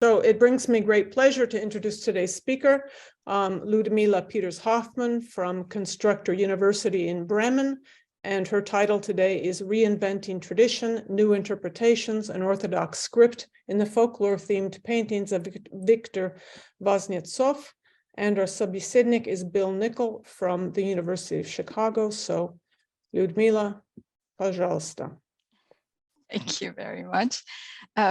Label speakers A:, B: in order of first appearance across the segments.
A: So it brings me great pleasure to introduce today's speaker, Ludmila Piters-Hofmann from Constructor University in Bremen. And her title today is Reinventing Tradition, New Interpretations, and Orthodox Script in the Folklore-Themed Paintings of Viktor Vasnetsov. And our собеседник is Bill Nickel from the University of Chicago. So, Ludmila, пожалуйста.
B: Thank you very much.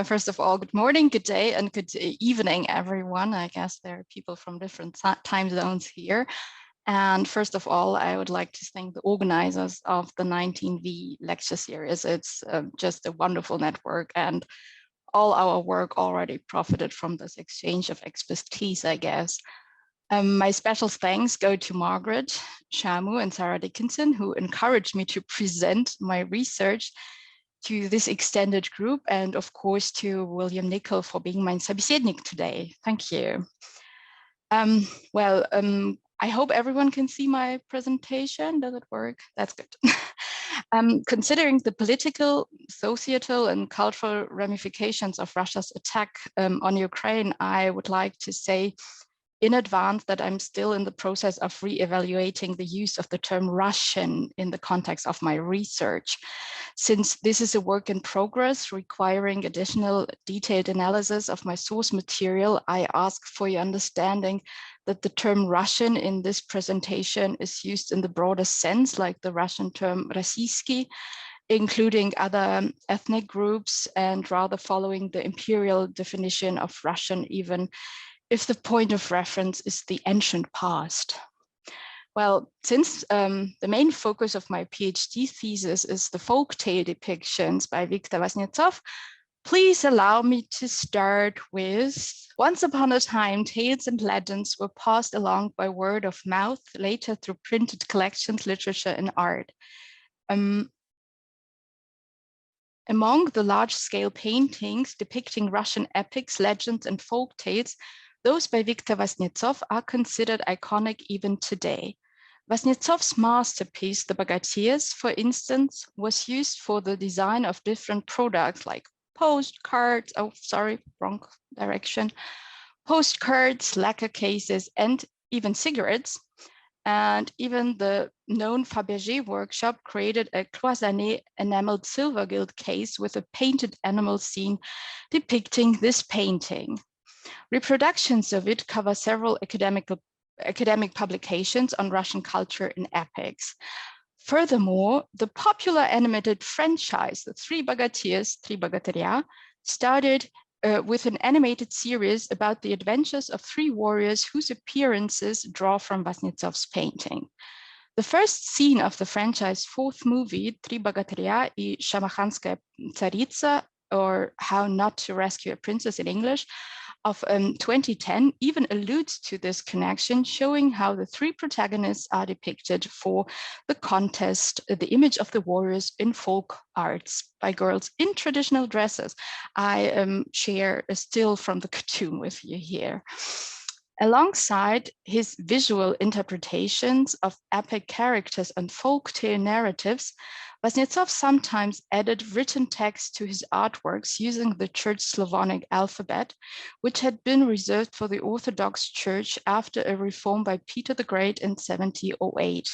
B: First of all, good morning, good day, and good evening, everyone. I guess there are people from different time zones here. And first of all, I would like to thank the organizers of the 19V lecture series. It's just a wonderful network, and all our work already profited from this exchange of expertise, I guess. My special thanks go to Margaret, Shamu, and Sarah Dickinson, who encouraged me to present my research to this extended group, and of course to William Nickel for being my собеседник today. Thank you. I hope everyone can see my presentation. Does it work? That's good. Considering the political, societal, and cultural ramifications of Russia's attack on Ukraine, I would like to say in advance that I'm still in the process of re-evaluating the use of the term Russian in the context of my research. Since this is a work in progress requiring additional detailed analysis of my source material, I ask for your understanding that the term Russian in this presentation is used in the broader sense, like the Russian term Российский, including other ethnic groups, and rather following the imperial definition of Russian, even if the point of reference is the ancient past. Well, since the main focus of my PhD thesis is the folktale depictions by Viktor Vasnetsov, please allow me to start with, once upon a time, tales and legends were passed along by word of mouth, later through printed collections, literature, and art. Among the large-scale paintings depicting Russian epics, legends, and folktales, those by Viktor Vasnetsov are considered iconic even today. Vasnetsov's masterpiece, The Bogatyrs, for instance, was used for the design of different products like postcards, postcards, lacquer cases, and even cigarettes. And even the known Fabergé workshop created a cloisonné enameled silver gilt case with a painted animal scene depicting this painting. Reproductions of it cover several academic publications on Russian culture and epics. Furthermore, the popular animated franchise, the Three Bogatyrs, Три Богатыря, started with an animated series about the adventures of three warriors whose appearances draw from Vasnetsov's painting. The first scene of the franchise's fourth movie, Три Богатыря и Шамаханская царица, or How Not to Rescue a Princess in English, of 2010 even alludes to this connection, showing how the three protagonists are depicted for the contest, the image of the warriors in folk arts by girls in traditional dresses. I share a still from the cartoon with you here. Alongside his visual interpretations of epic characters and folktale narratives, Vasnetsov sometimes added written text to his artworks using the Church Slavonic alphabet, which had been reserved for the Orthodox Church after a reform by Peter the Great in 1708.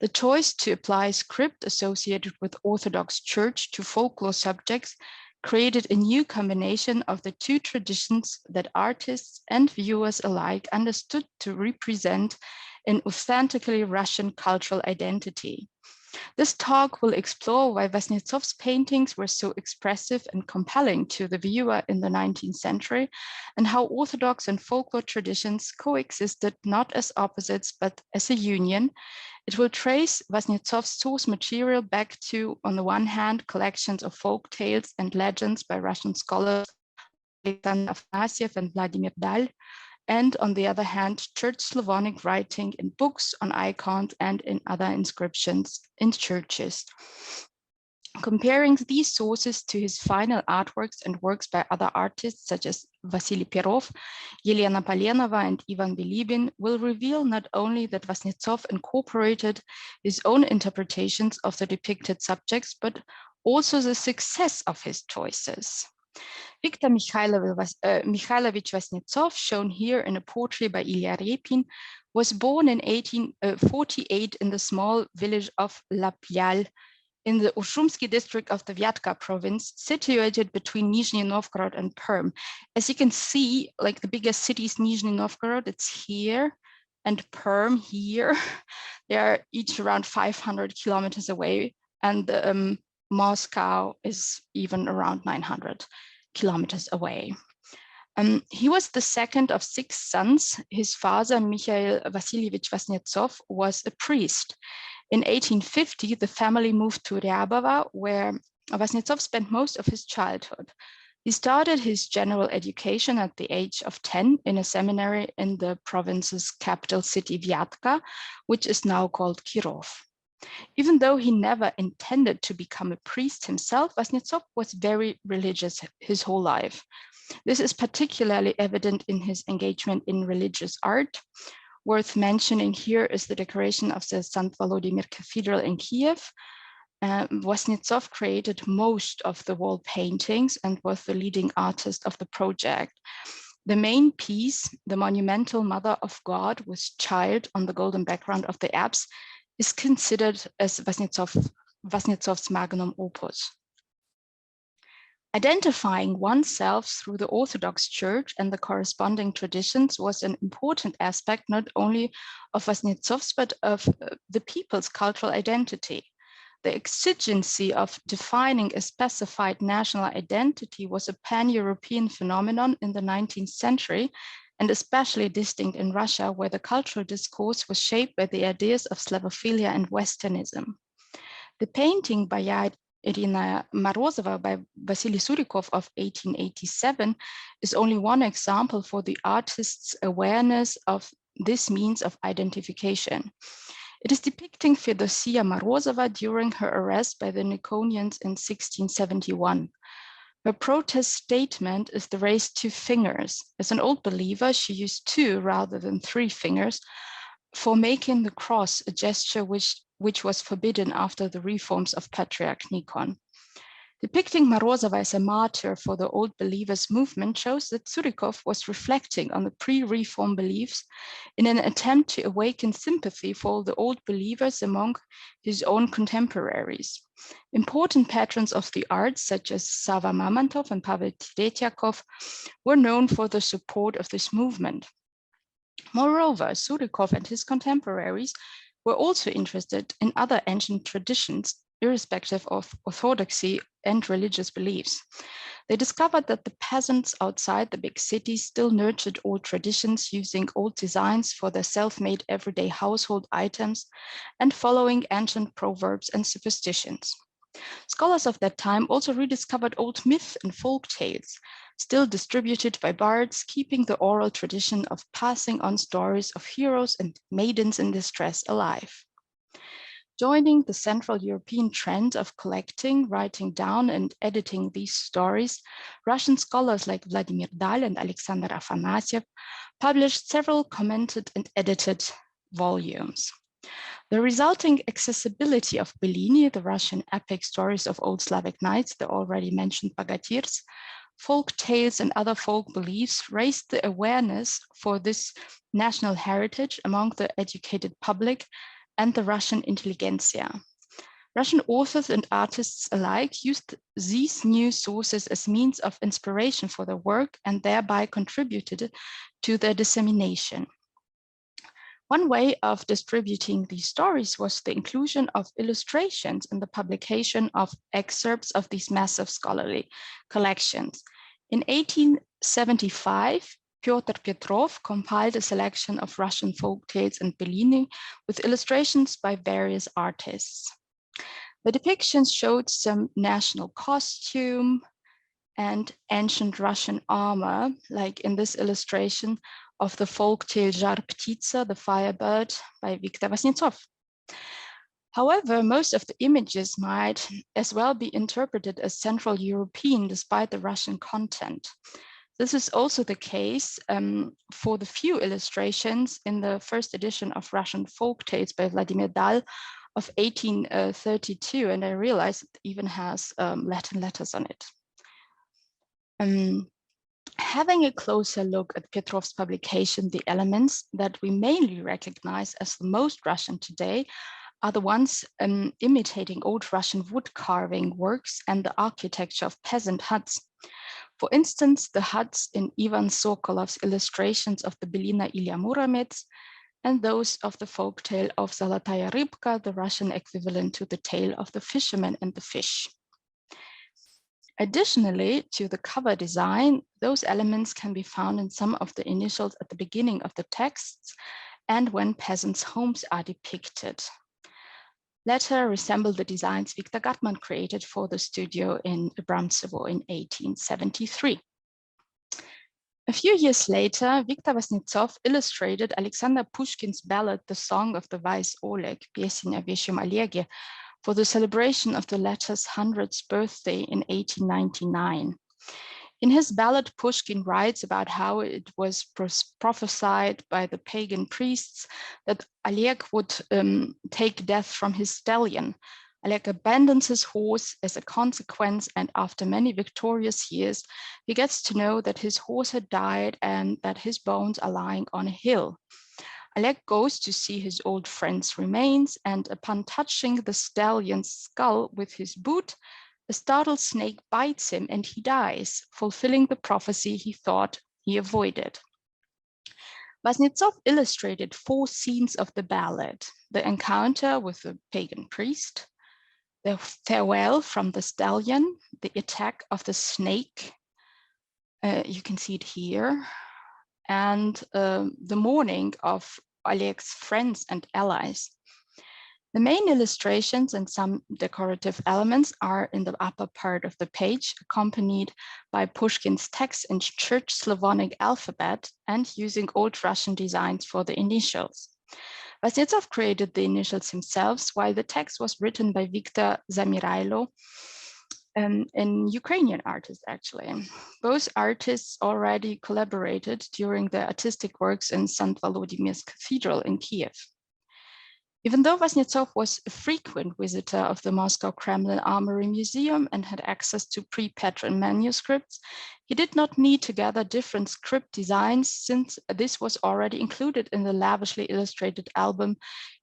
B: The choice to apply script associated with Orthodox Church to folklore subjects created a new combination of the two traditions that artists and viewers alike understood to represent an authentically Russian cultural identity. This talk will explore why Vasnetsov's paintings were so expressive and compelling to the viewer in the 19th century, and how Orthodox and folklore traditions coexisted not as opposites, but as a union. It will trace Vasnetsov's source material back to, on the one hand, collections of folk tales and legends by Russian scholars Aleksandr Afanas'ev and Vladimir, and on the other hand, Church Slavonic writing in books, on icons, and in other inscriptions in churches. Comparing these sources to his final artworks and works by other artists such as Vasilii Perov, Elena Polenova, and Ivan Bilibin will reveal not only that Vasnetsov incorporated his own interpretations of the depicted subjects, but also the success of his choices. Viktor Mikhailovich Vasnetsov, shown here in a portrait by Ilya Repin, was born in 1848 in the small village of Lapyal in the Ushumsky district of the Vyatka province, situated between Nizhny Novgorod and Perm. As you can see, like the biggest cities, Nizhny Novgorod, it's here, and Perm here. They are each around 500 kilometers away, and Moscow is even around 900 kilometers away. He was the second of 6 sons. His father, Mikhail Vasilievich Vasnetsov, was a priest. In 1850, the family moved to Ryabova, where Vasnetsov spent most of his childhood. He started his general education at the age of 10 in a seminary in the province's capital city, Vyatka, which is now called Kirov. Even though he never intended to become a priest himself, Vasnetsov was very religious his whole life. This is particularly evident in his engagement in religious art. Worth mentioning here is the decoration of the St. Vladimir Cathedral in Kiev. Vasnetsov created most of the wall paintings and was the leading artist of the project. The main piece, the monumental Mother of God with child on the golden background of the apse, is considered as Vasnetsov's magnum opus. Identifying oneself through the Orthodox Church and the corresponding traditions was an important aspect not only of Vasnetsov's but of the people's cultural identity. The exigency of defining a specified national identity was a pan-European phenomenon in the 19th century, and especially distinct in Russia, where the cultural discourse was shaped by the ideas of Slavophilia and Westernism. The painting by Irina Morozova by Vasily Surikov of 1887 is only one example for the artist's awareness of this means of identification. It is depicting Fedosia Morozova during her arrest by the Nikonians in 1671. Her protest statement is the raised 2 fingers. As an old believer, she used 2 rather than 3 fingers for making the cross a gesture which was forbidden after the reforms of Patriarch Nikon. Depicting Morozova as a martyr for the Old Believers movement shows that Surikov was reflecting on the pre-reform beliefs in an attempt to awaken sympathy for the Old Believers among his own contemporaries. Important patrons of the arts, such as Sava Mamantov and Pavel Teretyakov, were known for the support of this movement. Moreover, Surikov and his contemporaries were also interested in other ancient traditions, irrespective of orthodoxy and religious beliefs. They discovered that the peasants outside the big cities still nurtured old traditions, using old designs for their self-made everyday household items and following ancient proverbs and superstitions. Scholars of that time also rediscovered old myths and folk tales, still distributed by bards, keeping the oral tradition of passing on stories of heroes and maidens in distress alive. Joining the Central European trend of collecting, writing down, and editing these stories, Russian scholars like Vladimir Dal and Aleksandr Afanas'ev published several commented and edited volumes. The resulting accessibility of Bellini, the Russian epic stories of old Slavic knights, the already mentioned bogatirs, folk tales, and other folk beliefs raised the awareness for this national heritage among the educated public and the Russian intelligentsia. Russian authors and artists alike used these new sources as means of inspiration for their work and thereby contributed to their dissemination. One way of distributing these stories was the inclusion of illustrations in the publication of excerpts of these massive scholarly collections. In 1875, Pyotr Petrov compiled a selection of Russian folktales and Bellini with illustrations by various artists. The depictions showed some national costume and ancient Russian armor, like in this illustration of the folktale Zhar Ptitsa, the firebird, by Viktor Vasnetsov. However, most of the images might as well be interpreted as Central European despite the Russian content. This is also the case for the few illustrations in the first edition of Russian folktales by Vladimir Dal of 1832, and I realized it even has Latin letters on it. Having a closer look at Petrov's publication, the elements that we mainly recognize as the most Russian today are the ones imitating old Russian wood carving works and the architecture of peasant huts. For instance, the huts in Ivan Sokolov's illustrations of the Belina Ilya Muromets and those of the folktale of Zolotaya Rybka, the Russian equivalent to the tale of the fisherman and the fish. Additionally to the cover design, those elements can be found in some of the initials at the beginning of the texts and when peasants' homes are depicted. Latter resemble the designs Viktor Gatman created for the studio in Abramtsevo in 1873. A few years later, Viktor Vasnetsov illustrated Alexander Pushkin's ballad, The Song of the Wise Oleg, Pieseň o Vещем Олеге, for the celebration of the latter's 100th birthday in 1899. In his ballad, Pushkin writes about how it was prophesied by the pagan priests that Oleg would take death from his stallion. Oleg abandons his horse as a consequence, and after many victorious years, he gets to know that his horse had died and that his bones are lying on a hill. Oleg goes to see his old friend's remains, and upon touching the stallion's skull with his boot, a startled snake bites him and he dies, fulfilling the prophecy he thought he avoided. Vasnetsov illustrated 4 scenes of the ballad: the encounter with the pagan priest, the farewell from the stallion, the attack of the snake, you can see it here, and the mourning of Oleg's friends and allies. The main illustrations and some decorative elements are in the upper part of the page, accompanied by Pushkin's text in Church Slavonic alphabet and using Old Russian designs for the initials. Vasnetsov created the initials himself, while the text was written by Viktor Zamirailo, an Ukrainian artist, actually. Both artists already collaborated during their artistic works in St. Volodymyr's Cathedral in Kiev. Even though Vasnetsov was a frequent visitor of the Moscow Kremlin Armory Museum and had access to pre-Petron manuscripts, he did not need to gather different script designs, since this was already included in the lavishly illustrated album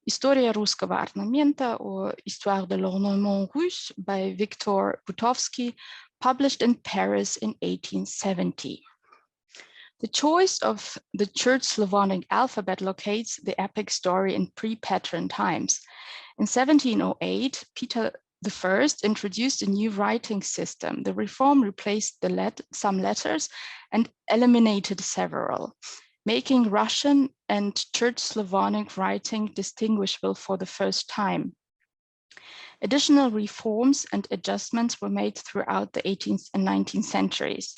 B: Historia Ruskого Ornamenta, or Histoire de l'Ornement Russe by Viktor Butovsky, published in Paris in 1870. The choice of the Church Slavonic alphabet locates the epic story in pre-Petron times. In 1708, Peter I introduced a new writing system. The reform replaced some letters and eliminated several, making Russian and Church Slavonic writing distinguishable for the first time. Additional reforms and adjustments were made throughout the 18th and 19th centuries.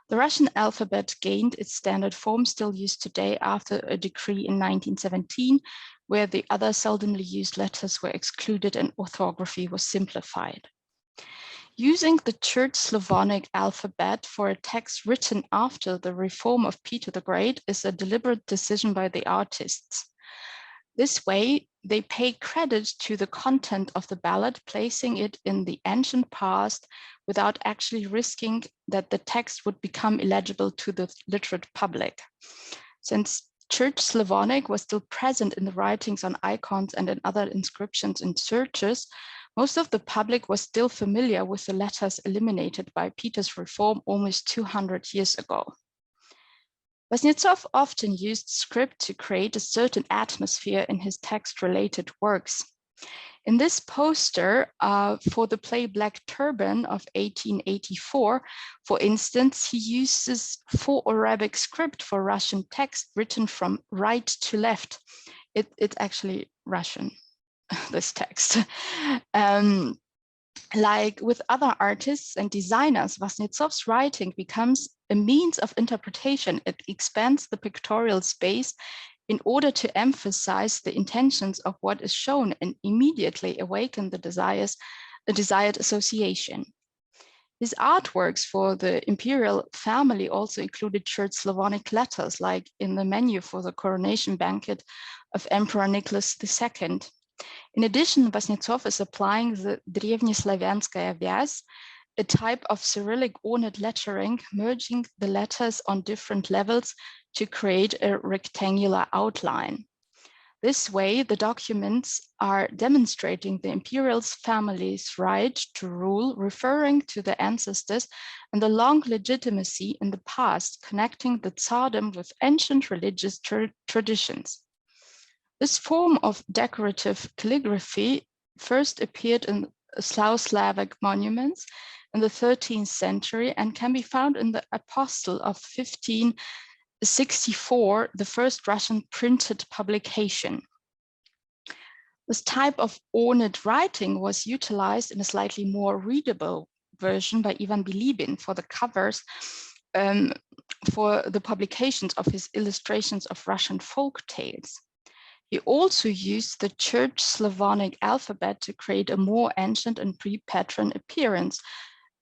B: The Russian alphabet gained its standard form still used today after a decree in 1917, where the other seldomly used letters were excluded and orthography was simplified. Using the Church Slavonic alphabet for a text written after the reform of Peter the Great is a deliberate decision by the artists. This way, they pay credit to the content of the ballad, placing it in the ancient past without actually risking that the text would become illegible to the literate public. Since Church Slavonic was still present in the writings on icons and in other inscriptions in churches, most of the public was still familiar with the letters eliminated by Peter's reform almost 200 years ago. Vasnetsov often used script to create a certain atmosphere in his text-related works. In this poster for the play Black Turban of 1884, for instance, he uses 4 Arabic script for Russian text written from right to left. It's actually Russian, this text. Like with other artists and designers, Vasnetsov's writing becomes a means of interpretation. It expands the pictorial space in order to emphasize the intentions of what is shown and immediately awaken the desired association. His artworks for the imperial family also included Church Slavonic letters, like in the menu for the coronation banquet of Emperor Nicholas II. In addition, Vasnetsov is applying the Древнеславянская вязь, a type of Cyrillic ornate lettering, merging the letters on different levels to create a rectangular outline. This way, the documents are demonstrating the imperial family's right to rule, referring to the ancestors and the long legitimacy in the past, connecting the Tsardom with ancient religious traditions. This form of decorative calligraphy first appeared in Slavic monuments in the 13th century and can be found in the Apostle of 1564, the first Russian printed publication. This type of ornate writing was utilized in a slightly more readable version by Ivan Bilibin for the covers for the publications of his illustrations of Russian folk tales. He also used the Church Slavonic alphabet to create a more ancient and pre-Petran appearance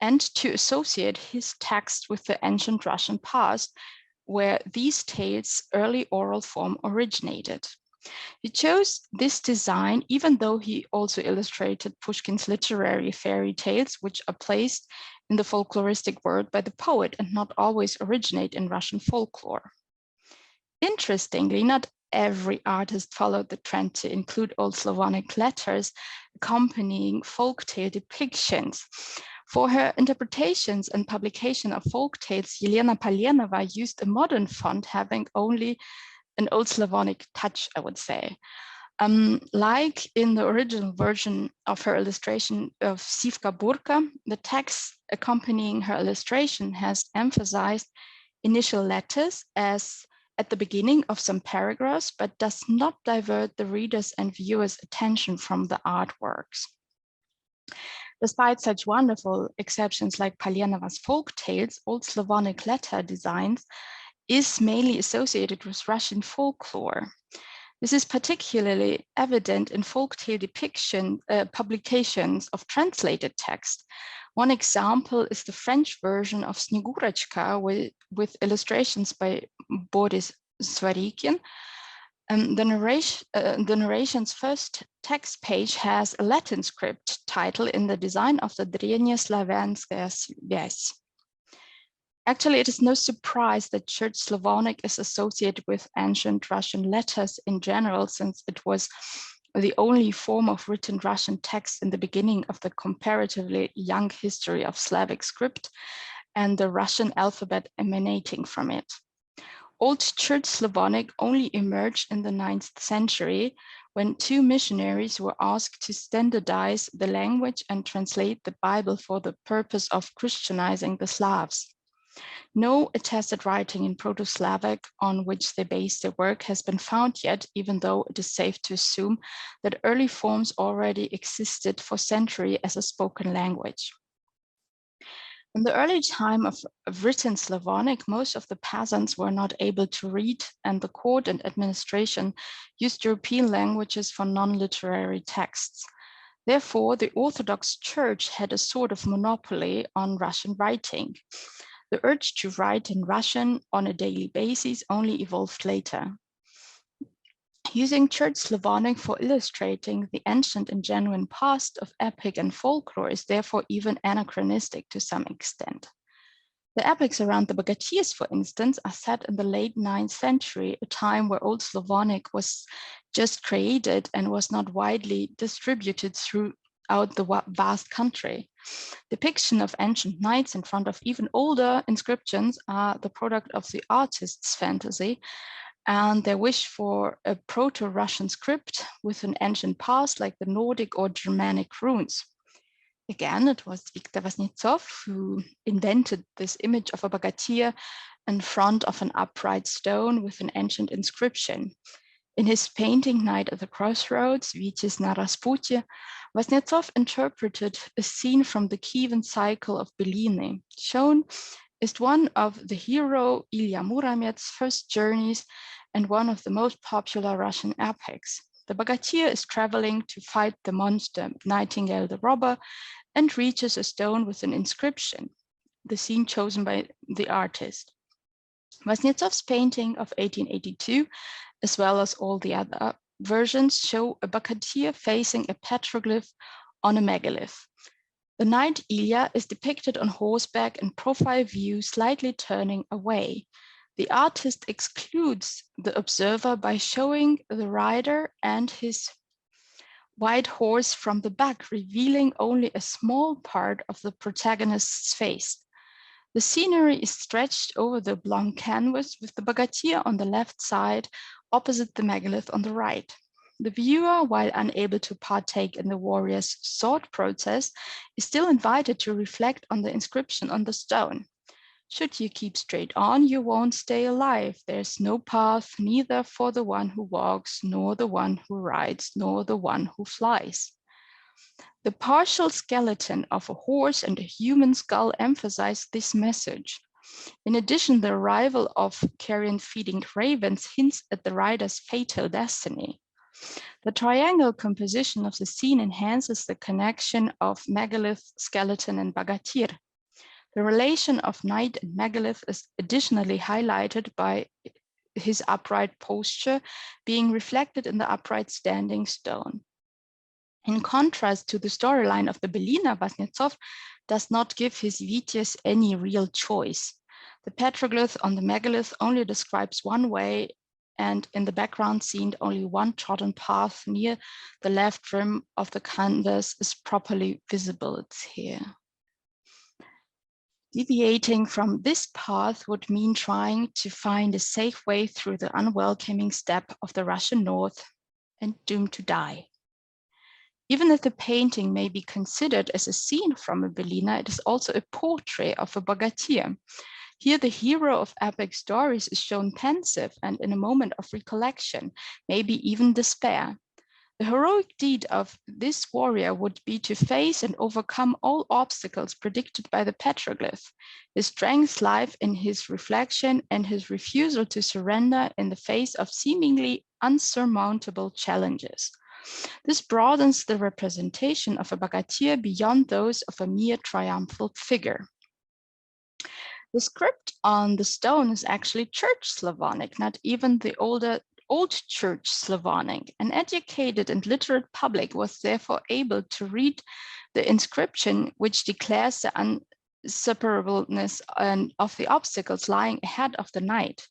B: and to associate his text with the ancient Russian past, where these tales' early oral form originated. He chose this design even though he also illustrated Pushkin's literary fairy tales, which are placed in the folkloristic world by the poet and not always originate in Russian folklore. Interestingly, not every artist followed the trend to include Old Slavonic letters accompanying folktale depictions. For her interpretations and publication of folktales, Elena Polenova used a modern font having only an Old Slavonic touch, I would say. Like in the original version of her illustration of Sivka Burka, the text accompanying her illustration has emphasized initial letters as at the beginning of some paragraphs, but does not divert the readers' and viewers' attention from the artworks. Despite such wonderful exceptions like Polenova's folk tales, Old Slavonic letter designs is mainly associated with Russian folklore. This is particularly evident in folktale depiction publications of translated text. One example is the French version of Snegurочка with illustrations by Boris Svarikhin. The narration's first text page has a Latin script title in the design of the Древнеславянская связь. Actually, it is no surprise that Church Slavonic is associated with ancient Russian letters in general, since it was the only form of written Russian text in the beginning of the comparatively young history of Slavic script and the Russian alphabet emanating from it. Old Church Slavonic only emerged in the 9th century when two missionaries were asked to standardize the language and translate the Bible for the purpose of Christianizing the Slavs. No attested writing in Proto-Slavic on which they based their work has been found yet, even though it is safe to assume that early forms already existed for centuries as a spoken language. In the early time of written Slavonic, most of the peasants were not able to read, and the court and administration used European languages for non-literary texts. Therefore, the Orthodox Church had a sort of monopoly on Russian writing. The urge to write in Russian on a daily basis only evolved later. Using Church Slavonic for illustrating the ancient and genuine past of epic and folklore is therefore even anachronistic to some extent. The epics around the Bogatyrs, for instance, are set in the late 9th century, a time where Old Slavonic was just created and was not widely distributed throughout the vast country. Depiction of ancient knights in front of even older inscriptions are the product of the artist's fantasy and their wish for a proto-Russian script with an ancient past like the Nordic or Germanic runes. Again, it was Viktor Vasnetsov who invented this image of a bogatyr in front of an upright stone with an ancient inscription. In his painting Night at the Crossroads, Vitis na Rasputie, Vasnetsov interpreted a scene from the Kievan cycle of Bellini. Shown is one of the hero Ilya Muromets' first journeys and one of the most popular Russian epics. The bogatyr is traveling to fight the monster Nightingale the robber and reaches a stone with an inscription, the scene chosen by the artist. Vasnetsov's painting of 1882, as well as all the other versions, show a bogatyr facing a petroglyph on a megalith. The knight Ilya is depicted on horseback in profile view, slightly turning away. The artist excludes the observer by showing the rider and his white horse from the back, revealing only a small part of the protagonist's face. The scenery is stretched over the blank canvas, with the bogatyr on the left side, opposite the megalith on the right. The viewer, while unable to partake in the warrior's sword process, is still invited to reflect on the inscription on the stone. Should you keep straight on, you won't stay alive. There's no path, neither for the one who walks, nor the one who rides, nor the one who flies. The partial skeleton of a horse and a human skull emphasize this message. In addition, the arrival of carrion-feeding ravens hints at the rider's fatal destiny. The triangle composition of the scene enhances the connection of megalith, skeleton, and bogatyr. The relation of knight and megalith is additionally highlighted by his upright posture being reflected in the upright standing stone. In contrast to the storyline of the Belina, Vasnetsov does not give his Vityas any real choice. The petroglyph on the megalith only describes one way, and in the background scene, only one trodden path near the left rim of the canvas is properly visible. It's here. Deviating from this path would mean trying to find a safe way through the unwelcoming steppe of the Russian north and doomed to die. Even if the painting may be considered as a scene from a Belina, it is also a portrait of a bogatyr. Here, the hero of epic stories is shown pensive and in a moment of recollection, maybe even despair. The heroic deed of this warrior would be to face and overcome all obstacles predicted by the petroglyph. His strength lies in his reflection and his refusal to surrender in the face of seemingly unsurmountable challenges. This broadens the representation of a bogatyr beyond those of a mere triumphal figure. The script on the stone is actually Church Slavonic, not even the Old Church Slavonic. An educated and literate public was therefore able to read the inscription, which declares the inseparableness of the obstacles lying ahead of the knight.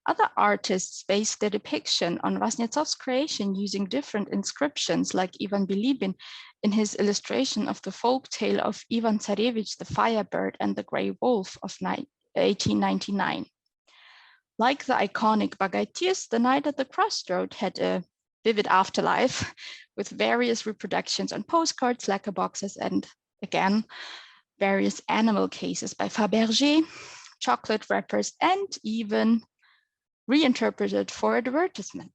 B: Other artists based their depiction on Vasnetsov's creation using different inscriptions, like Ivan Bilibin in his illustration of the folk tale of Ivan Tsarevich, the Firebird and the Grey Wolf of 1899. Like the iconic bogatyrs, the Knight at the Crossroad had a vivid afterlife with various reproductions on postcards, lacquer boxes, and again, various animal cases by Fabergé, chocolate wrappers, and even reinterpreted for advertisement.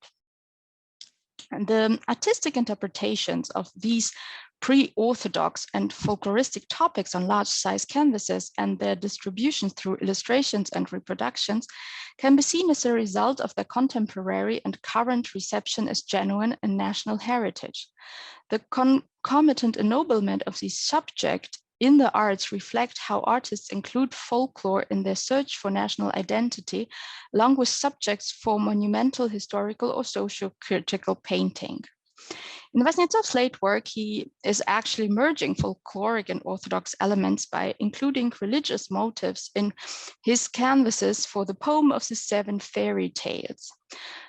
B: And the artistic interpretations of these pre-Orthodox and folkloristic topics on large-size canvases and their distribution through illustrations and reproductions can be seen as a result of their contemporary and current reception as genuine and national heritage. The concomitant ennoblement of these subjects in the arts reflect how artists include folklore in their search for national identity, along with subjects for monumental, historical, or socio-critical painting. In Vasnetsov's late work, he is actually merging folkloric and Orthodox elements by including religious motifs in his canvases for the poem of the 7 fairy tales.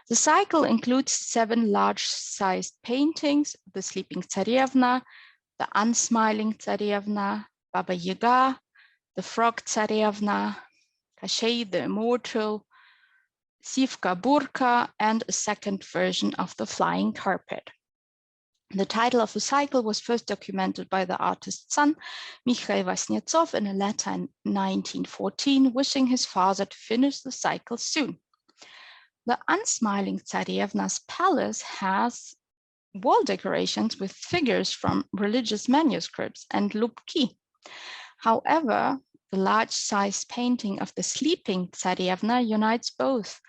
B: The cycle includes 7 large-sized paintings: the Sleeping Tsarevna, the Unsmiling Tsarevna, Baba Yaga, the Frog Tsarevna, Kashey the Immortal, Sivka Burka, and a second version of the Flying Carpet. The title of the cycle was first documented by the artist's son, Mikhail Vasnetsov, in a letter in 1914, wishing his father to finish the cycle soon. The Unsmiling Tsarevna's palace has wall decorations with figures from religious manuscripts and lubki. However, the large-size painting of the Sleeping Tsarevna unites both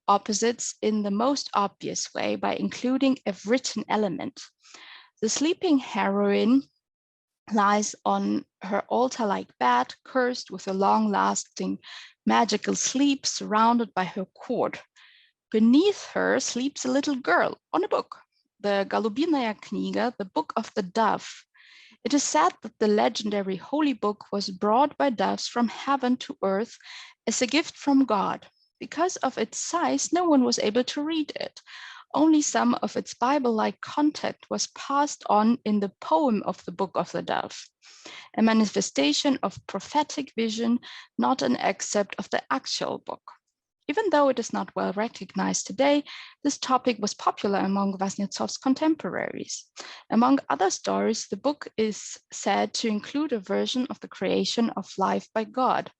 B: opposites in the most obvious way by including a written element. The sleeping heroine lies on her altar-like bed, cursed with a long-lasting magical sleep, surrounded by her court. Beneath her sleeps a little girl on a book, the Golubinaya Kniga, the Book of the Dove. It is said that the legendary holy book was brought by doves from heaven to earth as a gift from God. Because of its size, no one was able to read it. Only some of its Bible-like content was passed on in the poem of the Book of the Dove, a manifestation of prophetic vision, not an excerpt of the actual book. Even though it is not well recognized today, this topic was popular among Vasnetsov's contemporaries. Among other stories, the book is said to include a version of the creation of life by God.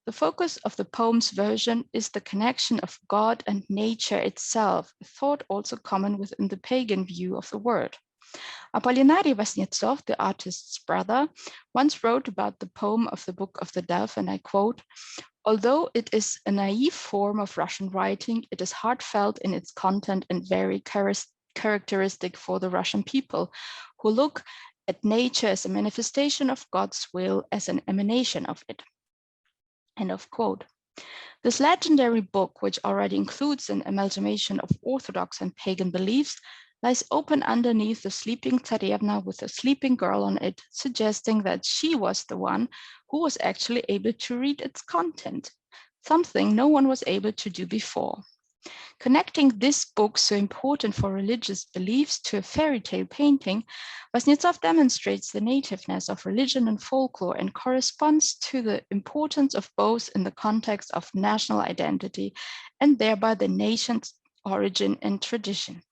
B: The focus of the poem's version is the connection of God and nature itself, a thought also common within the pagan view of the word. Apollinaire Vasnetsov, the artist's brother, once wrote about the poem of the Book of the Dove, and I quote, "Although it is a naive form of Russian writing, it is heartfelt in its content and very characteristic for the Russian people, who look at nature as a manifestation of God's will, as an emanation of it." End of quote. This legendary book, which already includes an amalgamation of Orthodox and pagan beliefs, lies open underneath the sleeping Tsarevna with a sleeping girl on it, suggesting that she was the one who was actually able to read its content, something no one was able to do before. Connecting this book, so important for religious beliefs, to a fairy tale painting, Vasnetsov demonstrates the nativeness of religion and folklore and corresponds to the importance of both in the context of national identity and thereby the nation's origin and tradition.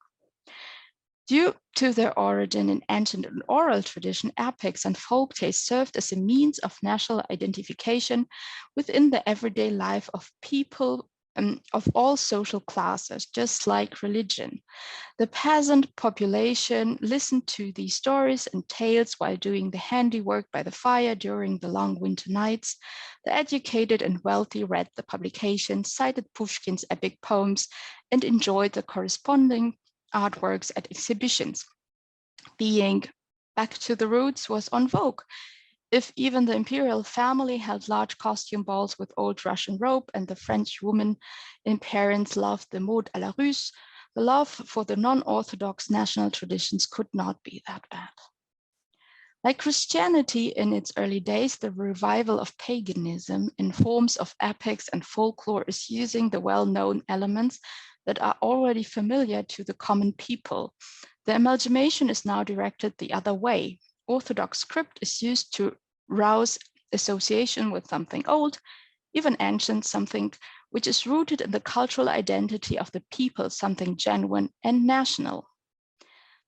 B: Due to their origin in ancient and oral tradition, epics and folktales served as a means of national identification within the everyday life of people of all social classes, just like religion. The peasant population listened to these stories and tales while doing the handiwork by the fire during the long winter nights. The educated and wealthy read the publications, cited Pushkin's epic poems, and enjoyed the corresponding artworks at exhibitions. Being back to the roots was en vogue. If even the imperial family held large costume balls with old Russian robe and the French women in parents loved the mode à la Russe, the love for the non-Orthodox national traditions could not be that bad. Like Christianity in its early days, the revival of paganism in forms of epics and folklore is using the well-known elements that are already familiar to the common people. The amalgamation is now directed the other way. Orthodox script is used to rouse association with something old, even ancient, something which is rooted in the cultural identity of the people, something genuine and national.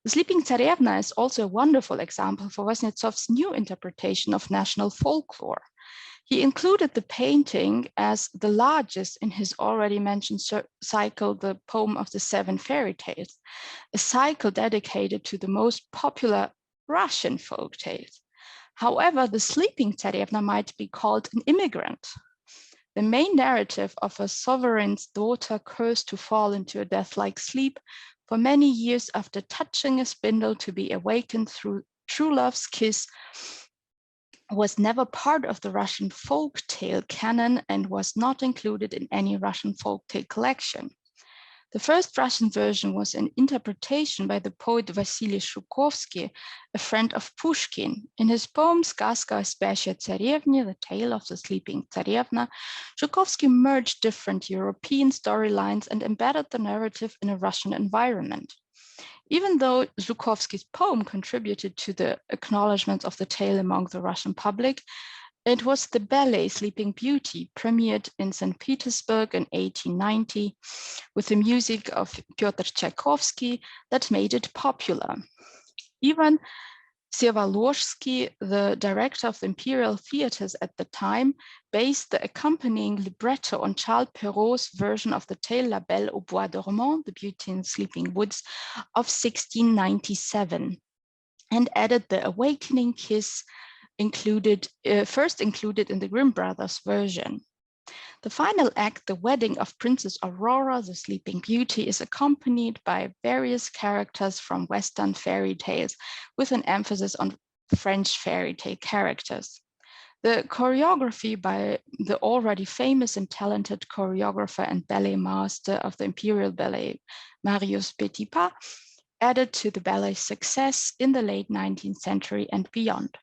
B: The Sleeping Tsarevna is also a wonderful example for Vasnetsov's new interpretation of national folklore. He included the painting as the largest in his already mentioned cycle, The Poem of the Seven Fairy Tales, a cycle dedicated to the most popular Russian folk tales. However, the Sleeping Tsarevna might be called an immigrant. The main narrative of a sovereign's daughter cursed to fall into a death-like sleep for many years after touching a spindle to be awakened through true love's kiss was never part of the Russian folktale canon and was not included in any Russian folktale collection. The first Russian version was an interpretation by the poet Vasilii Perov, a friend of Pushkin. In his poem Сказка о спящей царевне, The Tale of the Sleeping Tsarevna, Zhukovsky merged different European storylines and embedded the narrative in a Russian environment. Even though Zhukovsky's poem contributed to the acknowledgement of the tale among the Russian public, it was the ballet Sleeping Beauty, premiered in St. Petersburg in 1890 with the music of Pyotr Tchaikovsky, that made it popular. Even Vsevolozhsky, the director of the imperial theaters at the time, based the accompanying libretto on Charles Perrault's version of the tale La Belle au Bois dormant, The Beauty in Sleeping Woods, of 1697, and added the awakening kiss first included in the Grimm brothers version. The final act, The Wedding of Princess Aurora, the Sleeping Beauty, is accompanied by various characters from Western fairy tales with an emphasis on French fairy tale characters. The choreography by the already famous and talented choreographer and ballet master of the Imperial Ballet, Marius Petipa, added to the ballet's success in the late 19th century and beyond.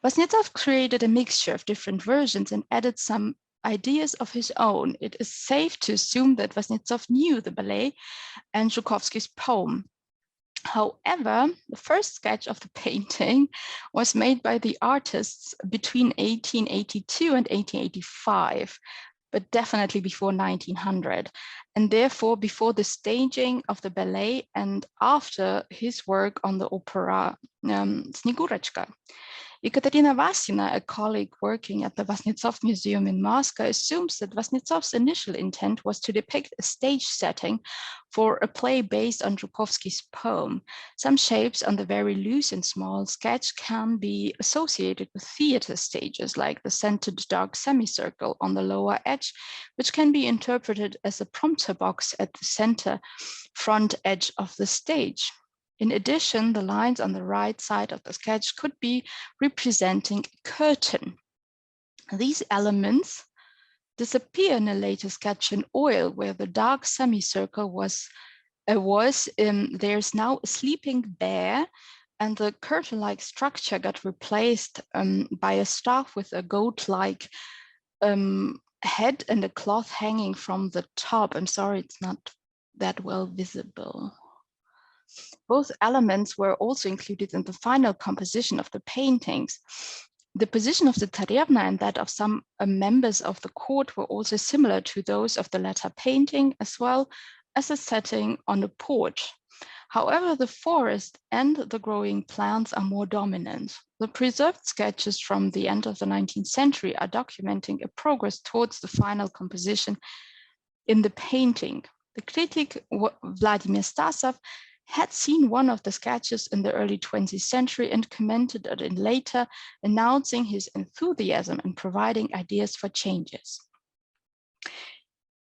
B: Vasnetsov created a mixture of different versions and added some ideas of his own. It is safe to assume that Vasnetsov knew the ballet and Zhukovsky's poem. However, the first sketch of the painting was made by the artists between 1882 and 1885, but definitely before 1900, and therefore before the staging of the ballet and after his work on the opera Snegurechka. Ekaterina Vasina, a colleague working at the Vasnetsov Museum in Moscow, assumes that Vasnetsov's initial intent was to depict a stage setting for a play based on Zhukovsky's poem. Some shapes on the very loose and small sketch can be associated with theater stages, like the centered dark semicircle on the lower edge, which can be interpreted as a prompter box at the center front edge of the stage. In addition, the lines on the right side of the sketch could be representing a curtain. These elements disappear in a later sketch in oil, where the dark semicircle there's now a sleeping bear, and the curtain-like structure got replaced by a staff with a goat-like head and a cloth hanging from the top. I'm sorry, it's not that well visible. Both elements were also included in the final composition of the paintings. The position of the Tsarevna and that of some members of the court were also similar to those of the latter painting, as well as a setting on a porch. However, the forest and the growing plants are more dominant. The preserved sketches from the end of the 19th century are documenting a progress towards the final composition in the painting. The critic Vladimir Stasov had seen one of the sketches in the early 20th century and commented on it later, announcing his enthusiasm and providing ideas for changes.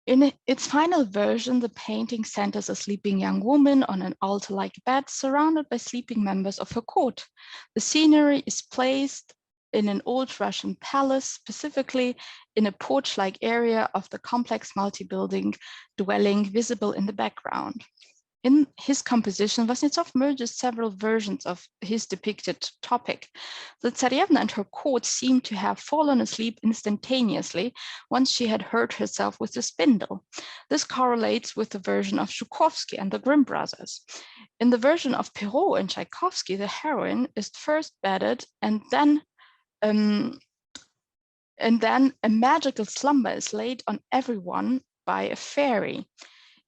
B: In its final version, the painting centers a sleeping young woman on an altar-like bed surrounded by sleeping members of her court. The scenery is placed in an old Russian palace, specifically in a porch-like area of the complex multi-building dwelling visible in the background. In his composition, Vasnetsov merges several versions of his depicted topic. The Tsarevna and her court seem to have fallen asleep instantaneously once she had hurt herself with the spindle. This correlates with the version of Zhukovsky and the Grimm brothers. In the version of Perov and Tchaikovsky, the heroine is first bedded and then a magical slumber is laid on everyone by a fairy.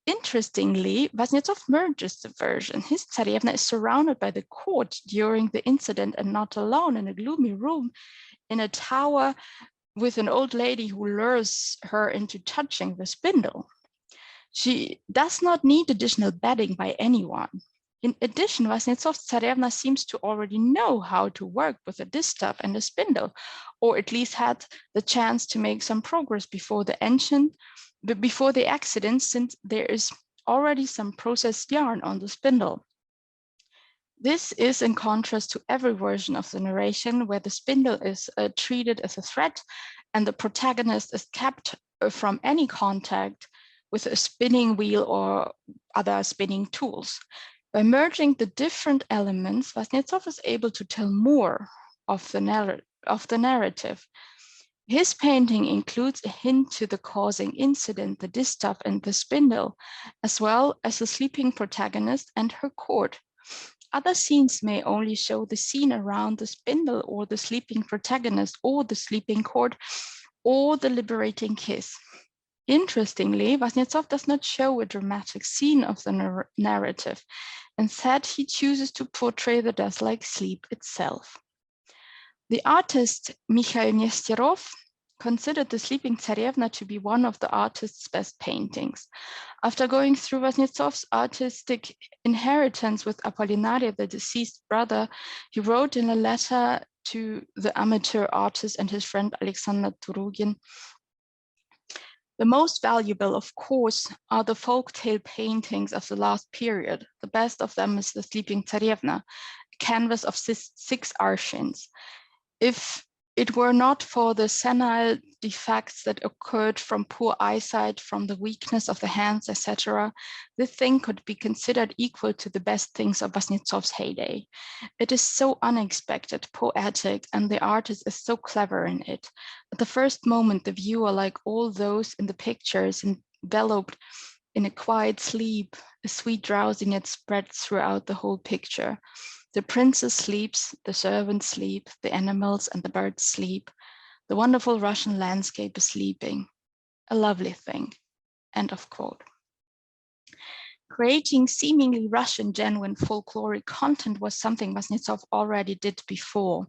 B: Interestingly, Vasnetsov merges the version. His Tsarevna is surrounded by the court during the incident and not alone in a gloomy room in a tower with an old lady who lures her into touching the spindle. She does not need additional bedding by anyone. In addition, Vasnetsov's Tsarevna seems to already know how to work with a distaff and a spindle, or at least had the chance to make some progress before the accident, since there is already some processed yarn on the spindle. This is in contrast to every version of the narration where the spindle is treated as a threat and the protagonist is kept from any contact with a spinning wheel or other spinning tools. By merging the different elements, Vasnetsov is able to tell more of the narrative. His painting includes a hint to the causing incident, the distaff and the spindle, as well as the sleeping protagonist and her court. Other scenes may only show the scene around the spindle or the sleeping protagonist or the sleeping court or the liberating kiss. Interestingly, Vasnetsov does not show a dramatic scene of the narrative. Instead, he chooses to portray the death-like sleep itself. The artist Mikhail Nesterov considered the Sleeping Tsarevna to be one of the artist's best paintings. After going through Vasnetsov's artistic inheritance with Apollinaria, the deceased brother, he wrote in a letter to the amateur artist and his friend Aleksandr Turugin, "The most valuable, of course, are the folktale paintings of the last period. The best of them is the Sleeping Tsarevna, a canvas of 6 arshins. If it were not for the senile defects that occurred from poor eyesight, from the weakness of the hands, etc., this thing could be considered equal to the best things of Vasnetsov's heyday. It is so unexpected, poetic, and the artist is so clever in it. At the first moment, the viewer, like all those in the picture, is enveloped in a quiet sleep. A sweet drowsiness spreads throughout the whole picture. The princess sleeps, the servants sleep, the animals and the birds sleep. The wonderful Russian landscape is sleeping. A lovely thing. End of quote. Creating seemingly Russian genuine folkloric content was something Vasnetsov already did before.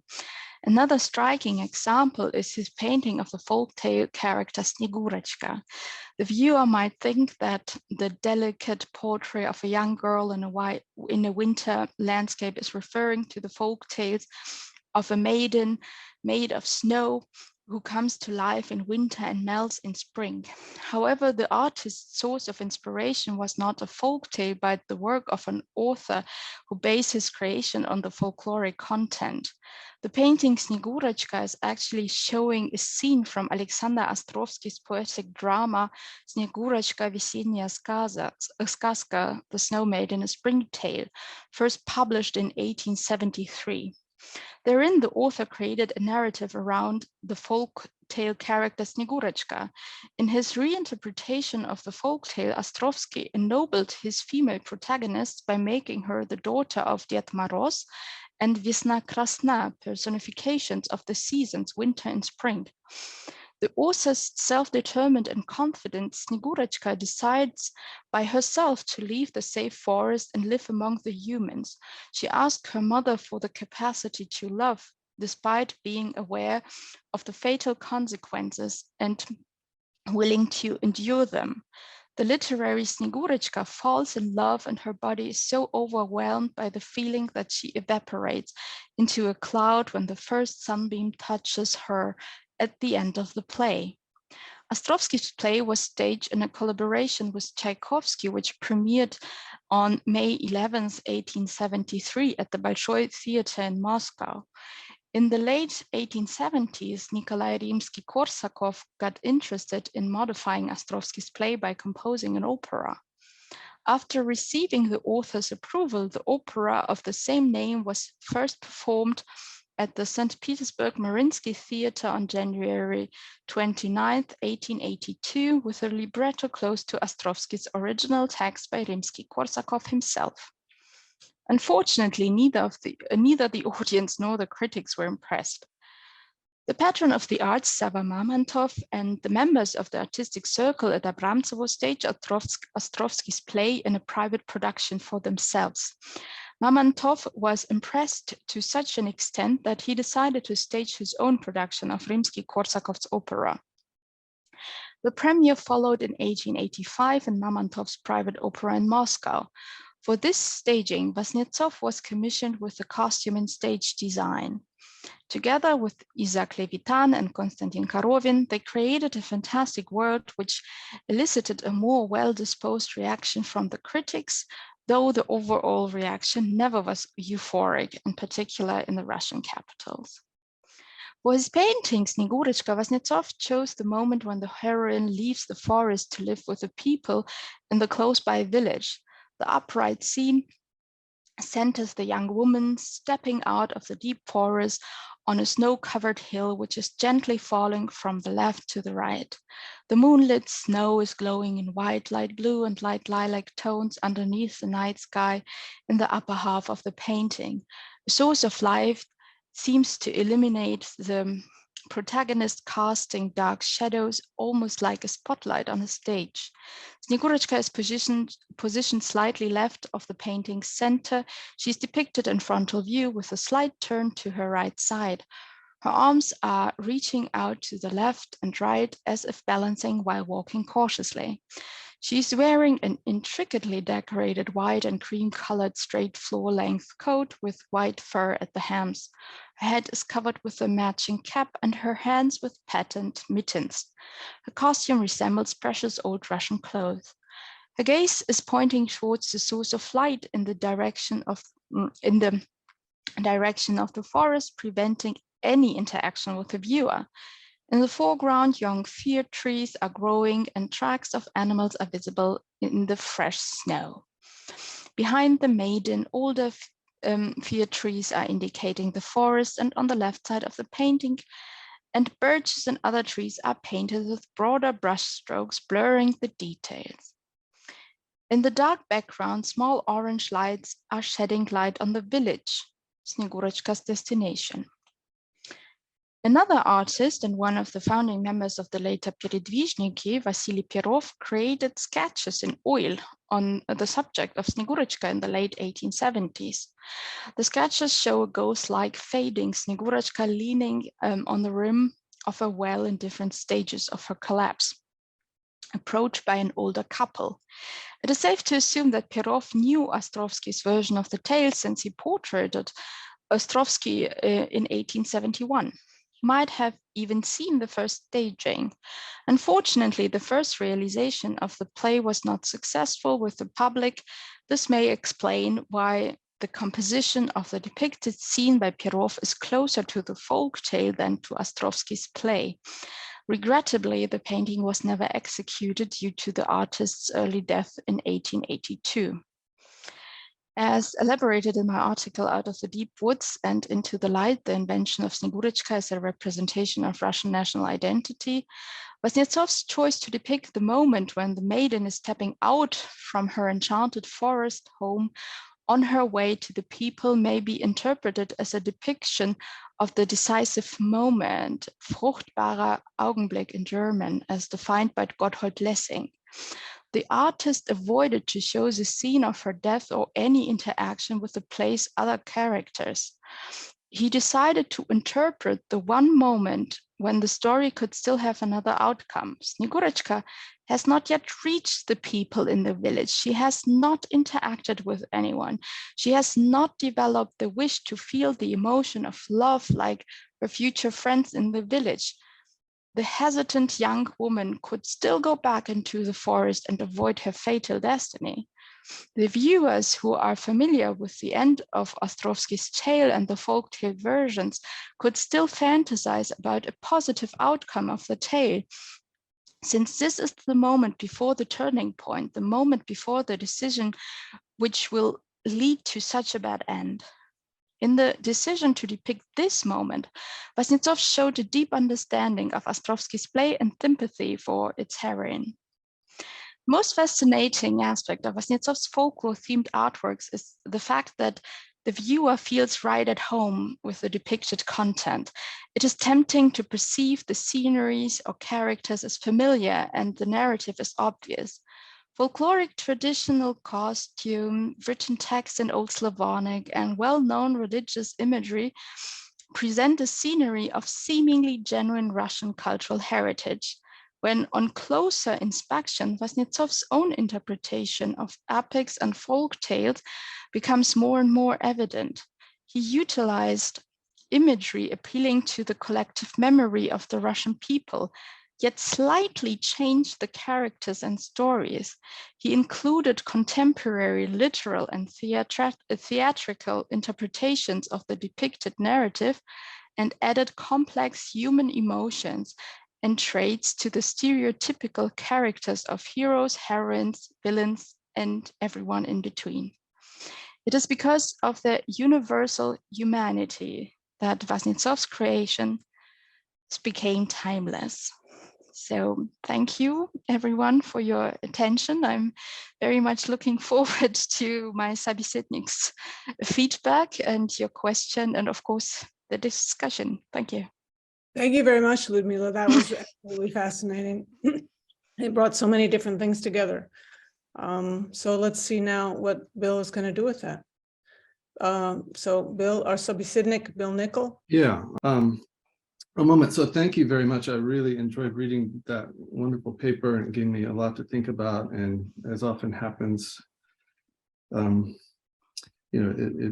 B: Another striking example is his painting of the folktale character Snegurechka. The viewer might think that the delicate portrait of a young girl in a winter landscape is referring to the folk tales of a maiden made of snow who comes to life in winter and melts in spring. However, the artist's source of inspiration was not a folk tale, but the work of an author who based his creation on the folkloric content. The painting Snegurechka is actually showing a scene from Aleksandr Ostrovsky's poetic drama Snegurechka Весенняя сказка, The Snow Maiden, a Spring Tale, first published in 1873. Therein, the author created a narrative around the folk tale character Snegurechka. In his reinterpretation of the folk tale, Ostrovsky ennobled his female protagonist by making her the daughter of Ded Moroz and Vesna Krasna, personifications of the seasons, winter and spring. The author's self-determined and confident Snegurechka decides by herself to leave the safe forest and live among the humans. She asks her mother for the capacity to love, despite being aware of the fatal consequences and willing to endure them. The literary Snegurechka falls in love, and her body is so overwhelmed by the feeling that she evaporates into a cloud when the first sunbeam touches her at the end of the play. Ostrovsky's play was staged in a collaboration with Tchaikovsky, which premiered on May 11, 1873 at the Bolshoi Theater in Moscow. In the late 1870s, Nikolai Rimsky-Korsakov got interested in modifying Ostrovsky's play by composing an opera. After receiving the author's approval, the opera of the same name was first performed at the St. Petersburg Mariinsky Theater on January 29, 1882, with a libretto close to Ostrovsky's original text by Rimsky-Korsakov himself. Unfortunately, neither the audience nor the critics were impressed. The patron of the arts, Sava Mamantov, and the members of the artistic circle at Abramtsevo staged Ostrovsky's play in a private production for themselves. Mamantov was impressed to such an extent that he decided to stage his own production of Rimsky-Korsakov's opera. The premiere followed in 1885 in Mamantov's private opera in Moscow. For this staging, Vasnetsov was commissioned with the costume and stage design. Together with Isaac Levitan and Konstantin Korovin, they created a fantastic world which elicited a more well-disposed reaction from the critics, though the overall reaction never was euphoric, in particular in the Russian capitals. For his painting, Snegurechka, Vasnetsov chose the moment when the heroine leaves the forest to live with the people in the close-by village. The upright scene centers the young woman stepping out of the deep forest on a snow-covered hill, which is gently falling from the left to the right. The moonlit snow is glowing in white, light blue, and light lilac tones underneath the night sky in the upper half of the painting. A source of life seems to illuminate the protagonist, casting dark shadows almost like a spotlight on a stage. Snegurechka is positioned slightly left of the painting's center. She's depicted in frontal view with a slight turn to her right side. Her arms are reaching out to the left and right as if balancing while walking cautiously. She's wearing an intricately decorated white and cream-colored straight floor-length coat with white fur at the hems. Her head is covered with a matching cap and her hands with patent mittens. Her costume resembles precious old Russian clothes. Her gaze is pointing towards the source of light in the direction of the forest, preventing any interaction with the viewer. In the foreground, young fir trees are growing and tracks of animals are visible in the fresh snow. Behind the maiden, older fir trees are indicating the forest, and on the left side of the painting, and birches and other trees are painted with broader brush strokes, blurring the details. In the dark background, small orange lights are shedding light on the village, Snegurочka's destination. Another artist and one of the founding members of the later Peredvizhniki, Vasilii Perov, created sketches in oil on the subject of Snegurочka in the late 1870s. The sketches show a ghost-like fading Snegurочka leaning on the rim of a well in different stages of her collapse, approached by an older couple. It is safe to assume that Perov knew Ostrovsky's version of the tale since he portraited Ostrovsky in 1871. Might have even seen the first staging. Unfortunately, the first realization of the play was not successful with the public. This may explain why the composition of the depicted scene by Perov is closer to the folk tale than to Ostrovsky's play. Regrettably, the painting was never executed due to the artist's early death in 1882. As elaborated in my article Out of the Deep Woods and Into the Light, the invention of Snegurочka as a representation of Russian national identity, Vasnetsov's choice to depict the moment when the maiden is stepping out from her enchanted forest home on her way to the people may be interpreted as a depiction of the decisive moment, fruchtbarer Augenblick in German, as defined by Gotthold Lessing. The artist avoided to show the scene of her death or any interaction with the play's other characters. He decided to interpret the one moment when the story could still have another outcome. Snegurочka has not yet reached the people in the village. She has not interacted with anyone. She has not developed the wish to feel the emotion of love like her future friends in the village. The hesitant young woman could still go back into the forest and avoid her fatal destiny. The viewers who are familiar with the end of Ostrovsky's tale and the folktale versions could still fantasize about a positive outcome of the tale, since this is the moment before the turning point, the moment before the decision which will lead to such a bad end. In the decision to depict this moment, Vasnetsov showed a deep understanding of Ostrovsky's play and sympathy for its heroine. Most fascinating aspect of Vasnetsov's folklore-themed artworks is the fact that the viewer feels right at home with the depicted content. It is tempting to perceive the sceneries or characters as familiar and the narrative is obvious. Folkloric traditional costume, written text in Old Slavonic, and well-known religious imagery present a scenery of seemingly genuine Russian cultural heritage. When on closer inspection, Vasnetsov's own interpretation of epics and folk tales becomes more and more evident. He utilized imagery appealing to the collective memory of the Russian people, yet slightly changed the characters and stories. He included contemporary literal and theatrical interpretations of the depicted narrative and added complex human emotions and traits to the stereotypical characters of heroes, heroines, villains, and everyone in between. It is because of the universal humanity that Vasnetsov's creation became timeless. So thank you everyone for your attention. I'm very much looking forward to my собеседник's feedback and your question and of course the discussion. Thank you.
A: Thank you very much, Ludmila. That was absolutely fascinating. It brought so many different things together. So let's see now what Bill is going to do with that. So Bill, our собеседник, Bill Nickel.
C: Yeah, a moment. So thank you very much. I really enjoyed reading that wonderful paper and it gave me a lot to think about. And as often happens, it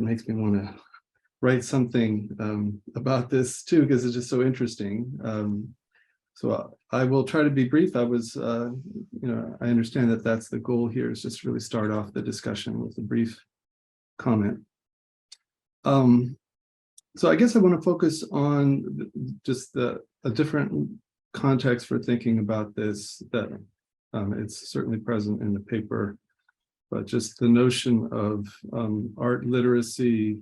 C: makes me want to write something about this too, because it's just so interesting. So I will try to be brief. I was, I understand that that's the goal here, is just really start off the discussion with a brief comment. So I guess I want to focus on just a different context for thinking about this, that it's certainly present in the paper, but just the notion of art literacy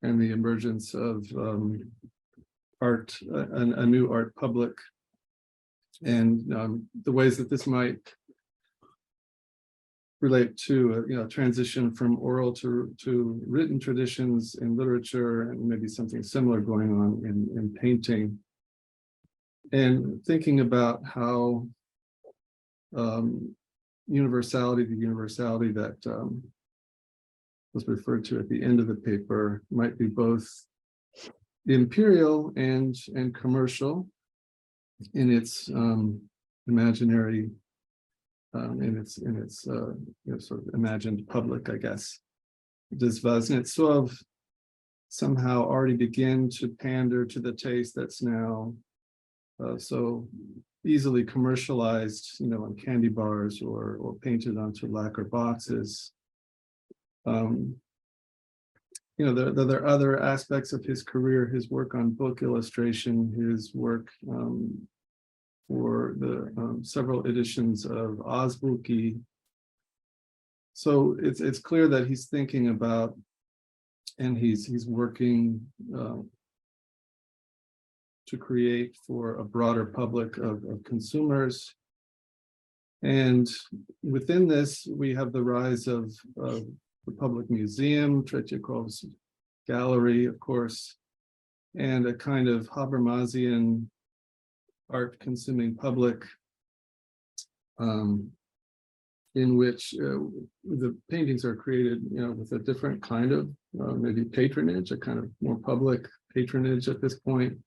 C: and the emergence of art, a new art public, and the ways that this might relate to transition from oral to written traditions in literature, and maybe something similar going on in painting, and thinking about how the universality that was referred to at the end of the paper might be both imperial and commercial in its imaginary, in its sort of imagined public, I guess. Does Vasnetsov somehow already begin to pander to the taste that's now so easily commercialized, on candy bars or painted onto lacquer boxes? There are other aspects of his career, his work on book illustration, his work for the several editions of Azbuki. So it's clear that he's thinking about, and he's working to create for a broader public of consumers. And within this, we have the rise of the public museum, Tretyakov's gallery, of course, and a kind of Habermasian art-consuming public in which the paintings are created, with a different kind of maybe patronage, a kind of more public patronage at this point.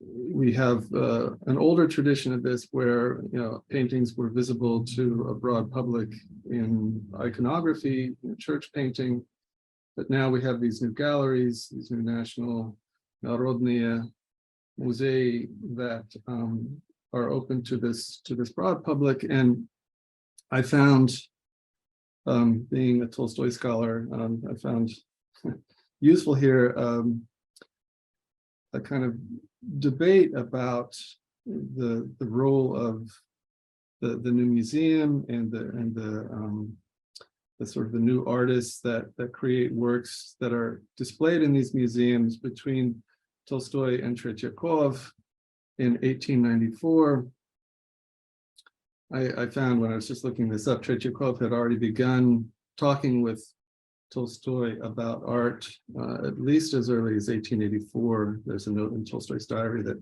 C: We have an older tradition of this where paintings were visible to a broad public in iconography, church painting, but now we have these new galleries, these new national Narodные Muzei that are open to this broad public. And I found, being a Tolstoy scholar, I found useful here a kind of debate about the role of the new museum and the sort of the new artists that create works that are displayed in these museums between Tolstoy and Tretyakov in 1894. I found when I was just looking this up, Tretyakov had already begun talking with Tolstoy about art at least as early as 1884. There's a note in Tolstoy's diary that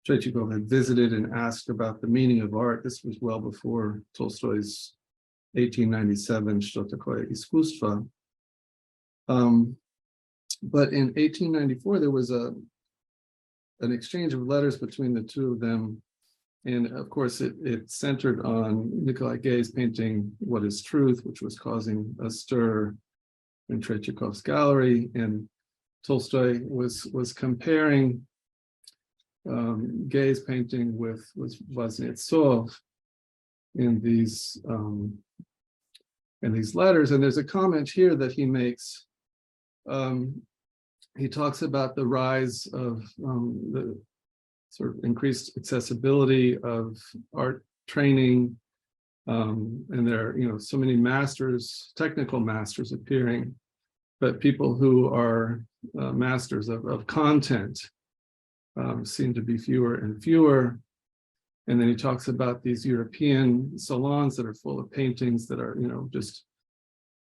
C: Tretyakov had visited and asked about the meaning of art. This was well before Tolstoy's 1897 Что такое искусство. But in 1894, there was an exchange of letters between the two of them. And of course, it centered on Nikolai Gay's painting, What is Truth, which was causing a stir in Tretyakov's gallery. And Tolstoy was comparing Gay's painting with Vasnetsov in these letters. And there's a comment here that he makes. He talks about the rise of the sort of increased accessibility of art training, and there are so many masters, technical masters appearing, but people who are masters of content seem to be fewer and fewer. And then he talks about these European salons that are full of paintings that are just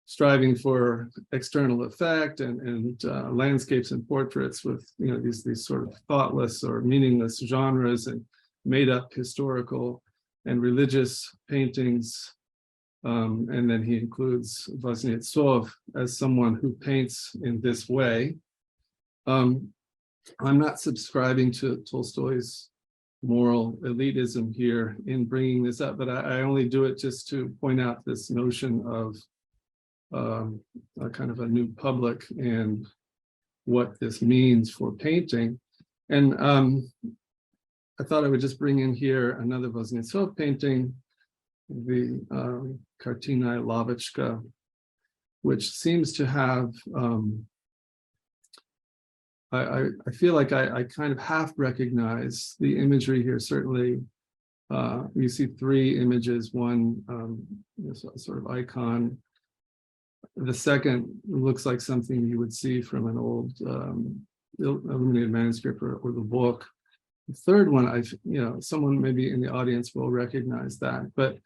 C: striving for external effect, and landscapes and portraits with these sort of thoughtless or meaningless genres, and made up historical and religious paintings. And then he includes Vasnetsov as someone who paints in this way. I'm not subscribing to Tolstoy's moral elitism here in bringing this up, but I only do it just to point out this notion of a kind of a new public and what this means for painting. And I thought I would just bring in here another Vasnetsov painting, the Kartina Lavachka, which seems to have, I feel like I kind of half recognize the imagery here. Certainly, you see three images, one sort of icon. The second looks like something you would see from an old illuminated manuscript or the book. The third one, someone maybe in the audience will recognize that. But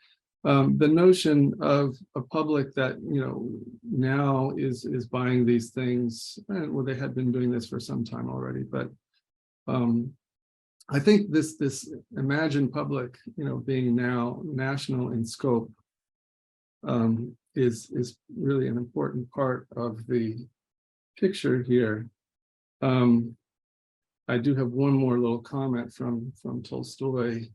C: the notion of a public that now is buying these things, and well, they had been doing this for some time already. But I think this imagined public, being now national in scope, is really an important part of the picture here. I do have one more little comment from Tolstoy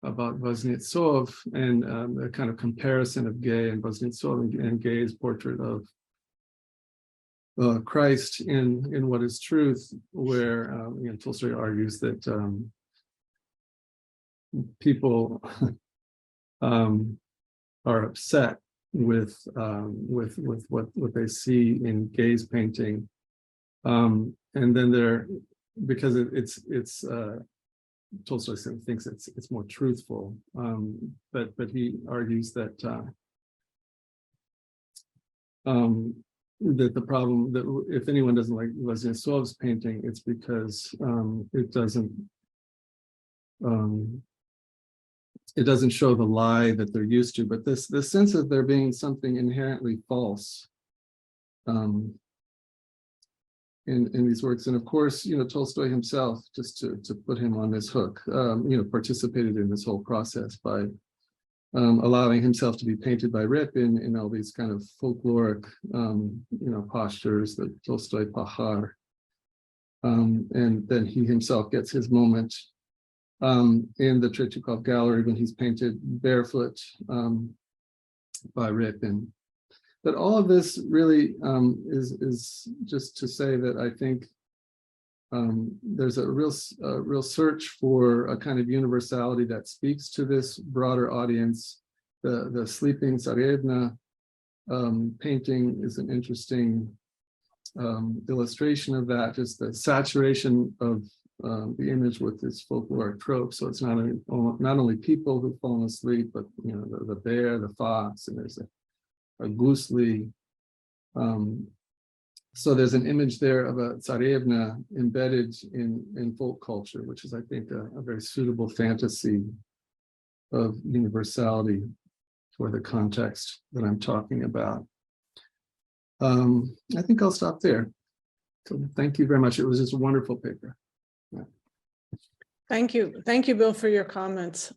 C: about Vasnetsov and the kind of comparison of Gay and Vasnetsov and Gay's portrait of Christ in What is Truth, where Tolstoy argues that people are upset with what they see in Gay's painting, and then because it's Tolstoy thinks it's more truthful, but he argues that that the problem that if anyone doesn't like Vasnetsov's painting, it's because it doesn't show the lie that they're used to, but this sense of there being something inherently false in these works. And of course, Tolstoy himself, just to put him on this hook, participated in this whole process by allowing himself to be painted by Repin in all these kind of folkloric, postures, the Tolstoy pahar. And then he himself gets his moment in the Tretyakov gallery when he's painted barefoot by Repin. But all of this really is just to say that I think there's a real search for a kind of universality that speaks to this broader audience. The Sleeping Tsarevna painting is an interesting illustration of that, just the saturation of the image with this folkloric trope. So it's not only people who've fallen asleep, but the bear, the fox, and there's a gusli. So there's an image there of a Tsarevna embedded in folk culture, which is, I think, a very suitable fantasy of universality for the context that I'm talking about. I think I'll stop there. So thank you very much. It was just a wonderful paper. Yeah.
A: Thank you, Bill, for your comments.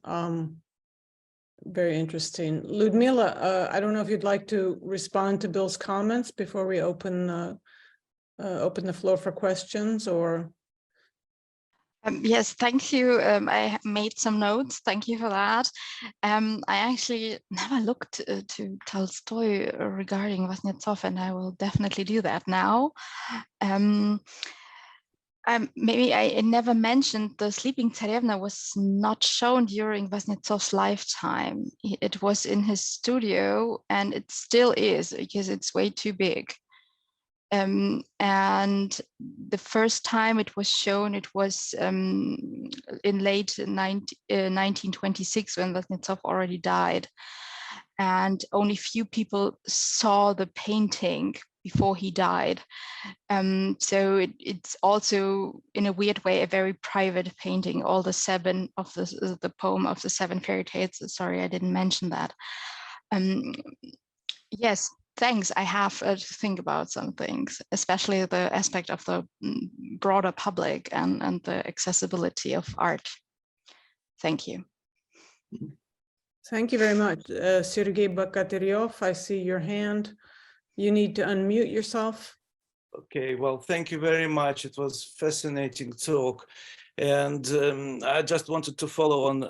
A: Very interesting. Ludmila, I don't know if you'd like to respond to Bill's comments before we open the floor for questions, or?
B: Yes, thank you. I made some notes. Thank you for that. I actually never looked to Tolstoy regarding Vasnetsov, and I will definitely do that now. Maybe I never mentioned the Sleeping Tsarevna was not shown during Vasnetsov's lifetime. It was in his studio, and it still is because it's way too big. And the first time it was shown, it was in late 1926 when Vasnetsov already died. And only few people saw the painting before he died. So it's also, in a weird way, a very private painting. All the seven of the poem of the seven fairy tales. Sorry, I didn't mention that. Yes, thanks. I have to think about some things, especially the aspect of the broader public and the accessibility of art. Thank you.
A: Thank you very much. Sergei Bokatyryov, I see your hand. You need to unmute yourself.
D: Okay, well, thank you very much. It was fascinating talk. And I just wanted to follow on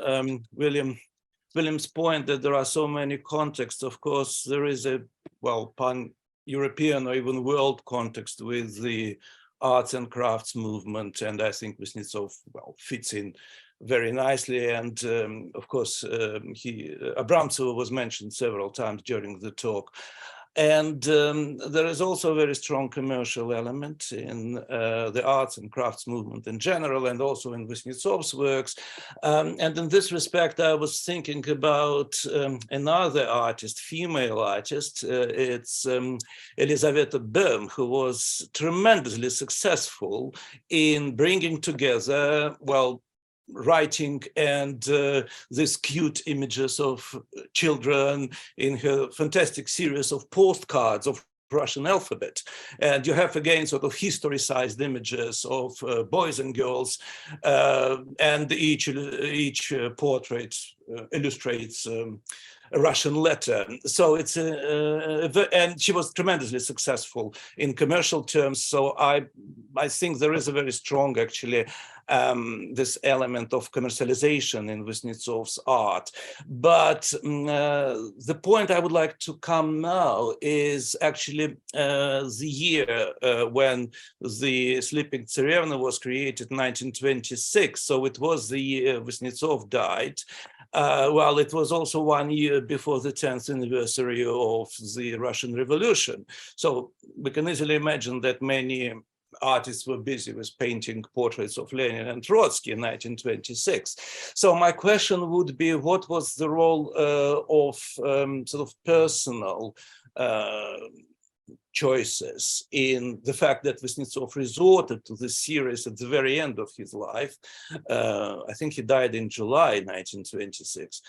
D: William's point that there are so many contexts. Of course, there is a, well, pan-European or even world context with the arts and crafts movement. And I think Vasnetsov, well, fits in very nicely. And of course, Abramtsova was mentioned several times during the talk. And there is also a very strong commercial element in the arts and crafts movement in general, and also in Vasnetsov's works. And in this respect, I was thinking about another artist, female artist. It's Elizaveta Böhm, who was tremendously successful in bringing together, well, writing and these cute images of children in her fantastic series of postcards of Russian alphabet. And you have again sort of historicized images of boys and girls, and each portrait illustrates a Russian letter. So it's and she was tremendously successful in commercial terms. So I think there is a very strong, actually, this element of commercialization in Vasnetsov's art. But the point I would like to come now is actually the year when the Sleeping Tsarevna was created, 1926. So it was the year Vasnetsov died. Well, it was also 1 year before the 10th anniversary of the Russian Revolution. So we can easily imagine that many artists were busy with painting portraits of Lenin and Trotsky in 1926. So my question would be, what was the role of sort of personal choices in the fact that Vasnetsov resorted to this series at the very end of his life? I think he died in July 1926.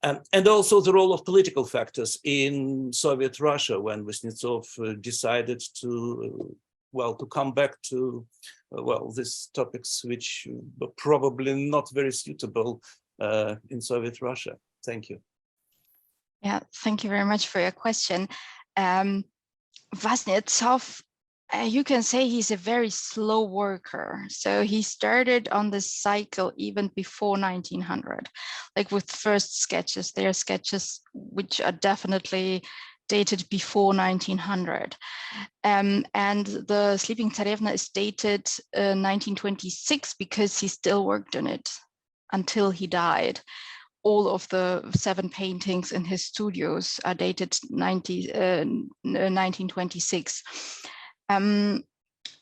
D: And also the role of political factors in Soviet Russia when Vasnetsov decided to, well, to come back to, well, these topics which were probably not very suitable in Soviet Russia. Thank you.
B: Yeah, thank you very much for your question. Vasnetsov, you can say he's a very slow worker. So he started on this cycle even before 1900, like with first sketches. There are sketches which are definitely dated before 1900. And the Sleeping Tsarevna is dated 1926 because he still worked on it until he died. All of the 7 paintings in his studios are dated 1926.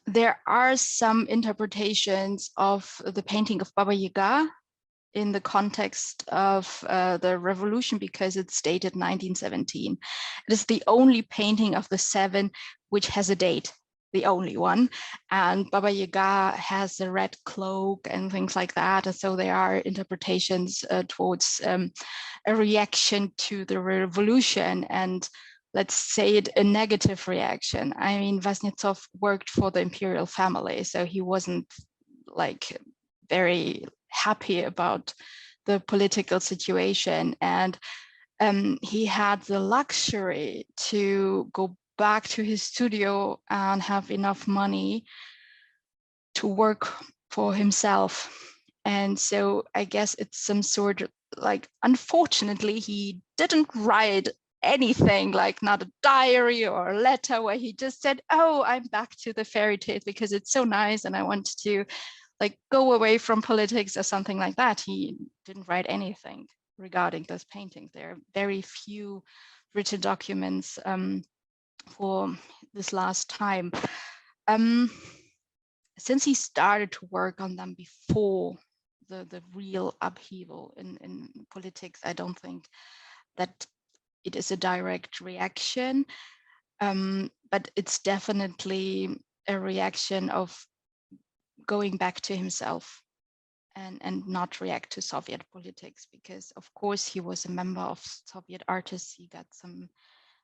B: There are some interpretations of the painting of Baba Yaga in the context of the revolution because it's dated 1917. It is the only painting of the 7 which has a date, the only one. And Baba Yaga has a red cloak and things like that. And so there are interpretations towards a reaction to the revolution, and let's say it a negative reaction. I mean, Vasnetsov worked for the imperial family, so he wasn't like very happy about the political situation. And he had the luxury to go back to his studio and have enough money to work for himself. And so I guess it's some sort of like, unfortunately, he didn't write anything, like not a diary or a letter where he just said, oh, I'm back to the fairy tales because it's so nice and I want to like go away from politics or something like that. He didn't write anything regarding those paintings. There are very few written documents for this last time. Since he started to work on them before the real upheaval in politics, I don't think that it is a direct reaction, but it's definitely a reaction of going back to himself and not react to Soviet politics, because of course he was a member of Soviet artists. He got some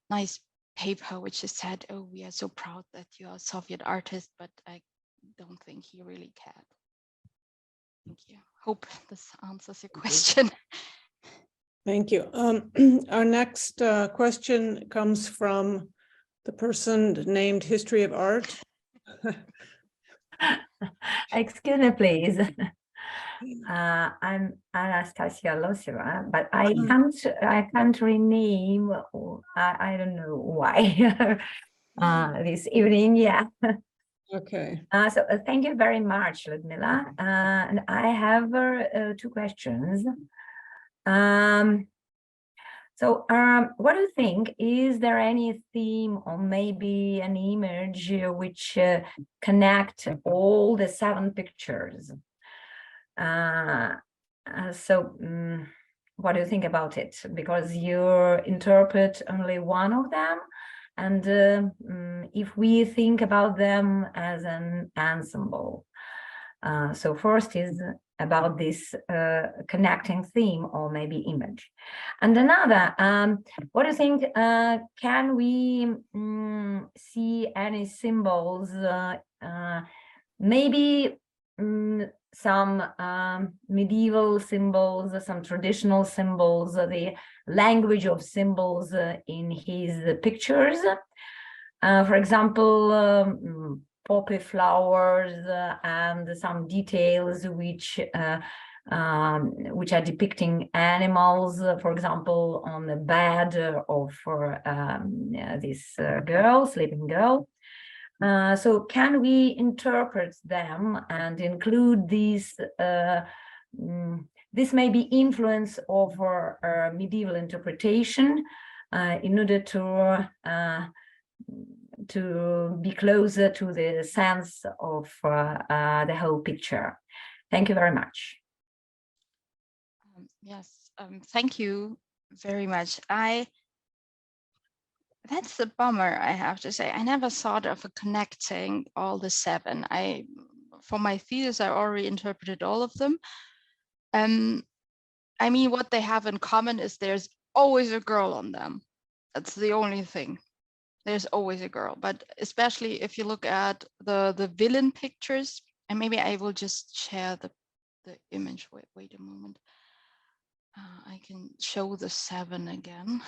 B: nice paper which just said, oh, we are so proud that you are a Soviet artist, but I don't think he really cared. Thank you. Hope this answers your question.
A: Thank you. Our next question comes from the person named History of Art.
E: Excuse me, please. I'm Anastasia Loseva, but I can't rename. I don't know why this evening. Yeah.
A: Okay.
E: So thank you very much, Ludmila. And I have 2 questions. So what do you think? Is there any theme or maybe an image which connect all the 7 pictures? What do you think about it? Because you interpret only one of them, and if we think about them as an ensemble. So first is about this connecting theme or maybe image. And another, what do you think, can we see any symbols, maybe some medieval symbols, some traditional symbols, the language of symbols in his pictures? For example, poppy flowers and some details which are depicting animals, for example, on the bed of this girl, sleeping girl. So can we interpret them and include these, this may be influence over medieval interpretation in order to be closer to the sense of the whole picture. Thank you very much.
B: Yes, thank you very much. That's a bummer, I have to say. I never thought of connecting all the 7. For my thesis, I already interpreted all of them. I mean, what they have in common is there's always a girl on them. That's the only thing. There's always a girl, but especially if you look at the villain pictures, and maybe I will just share the image. Wait a moment. I can show the 7 again.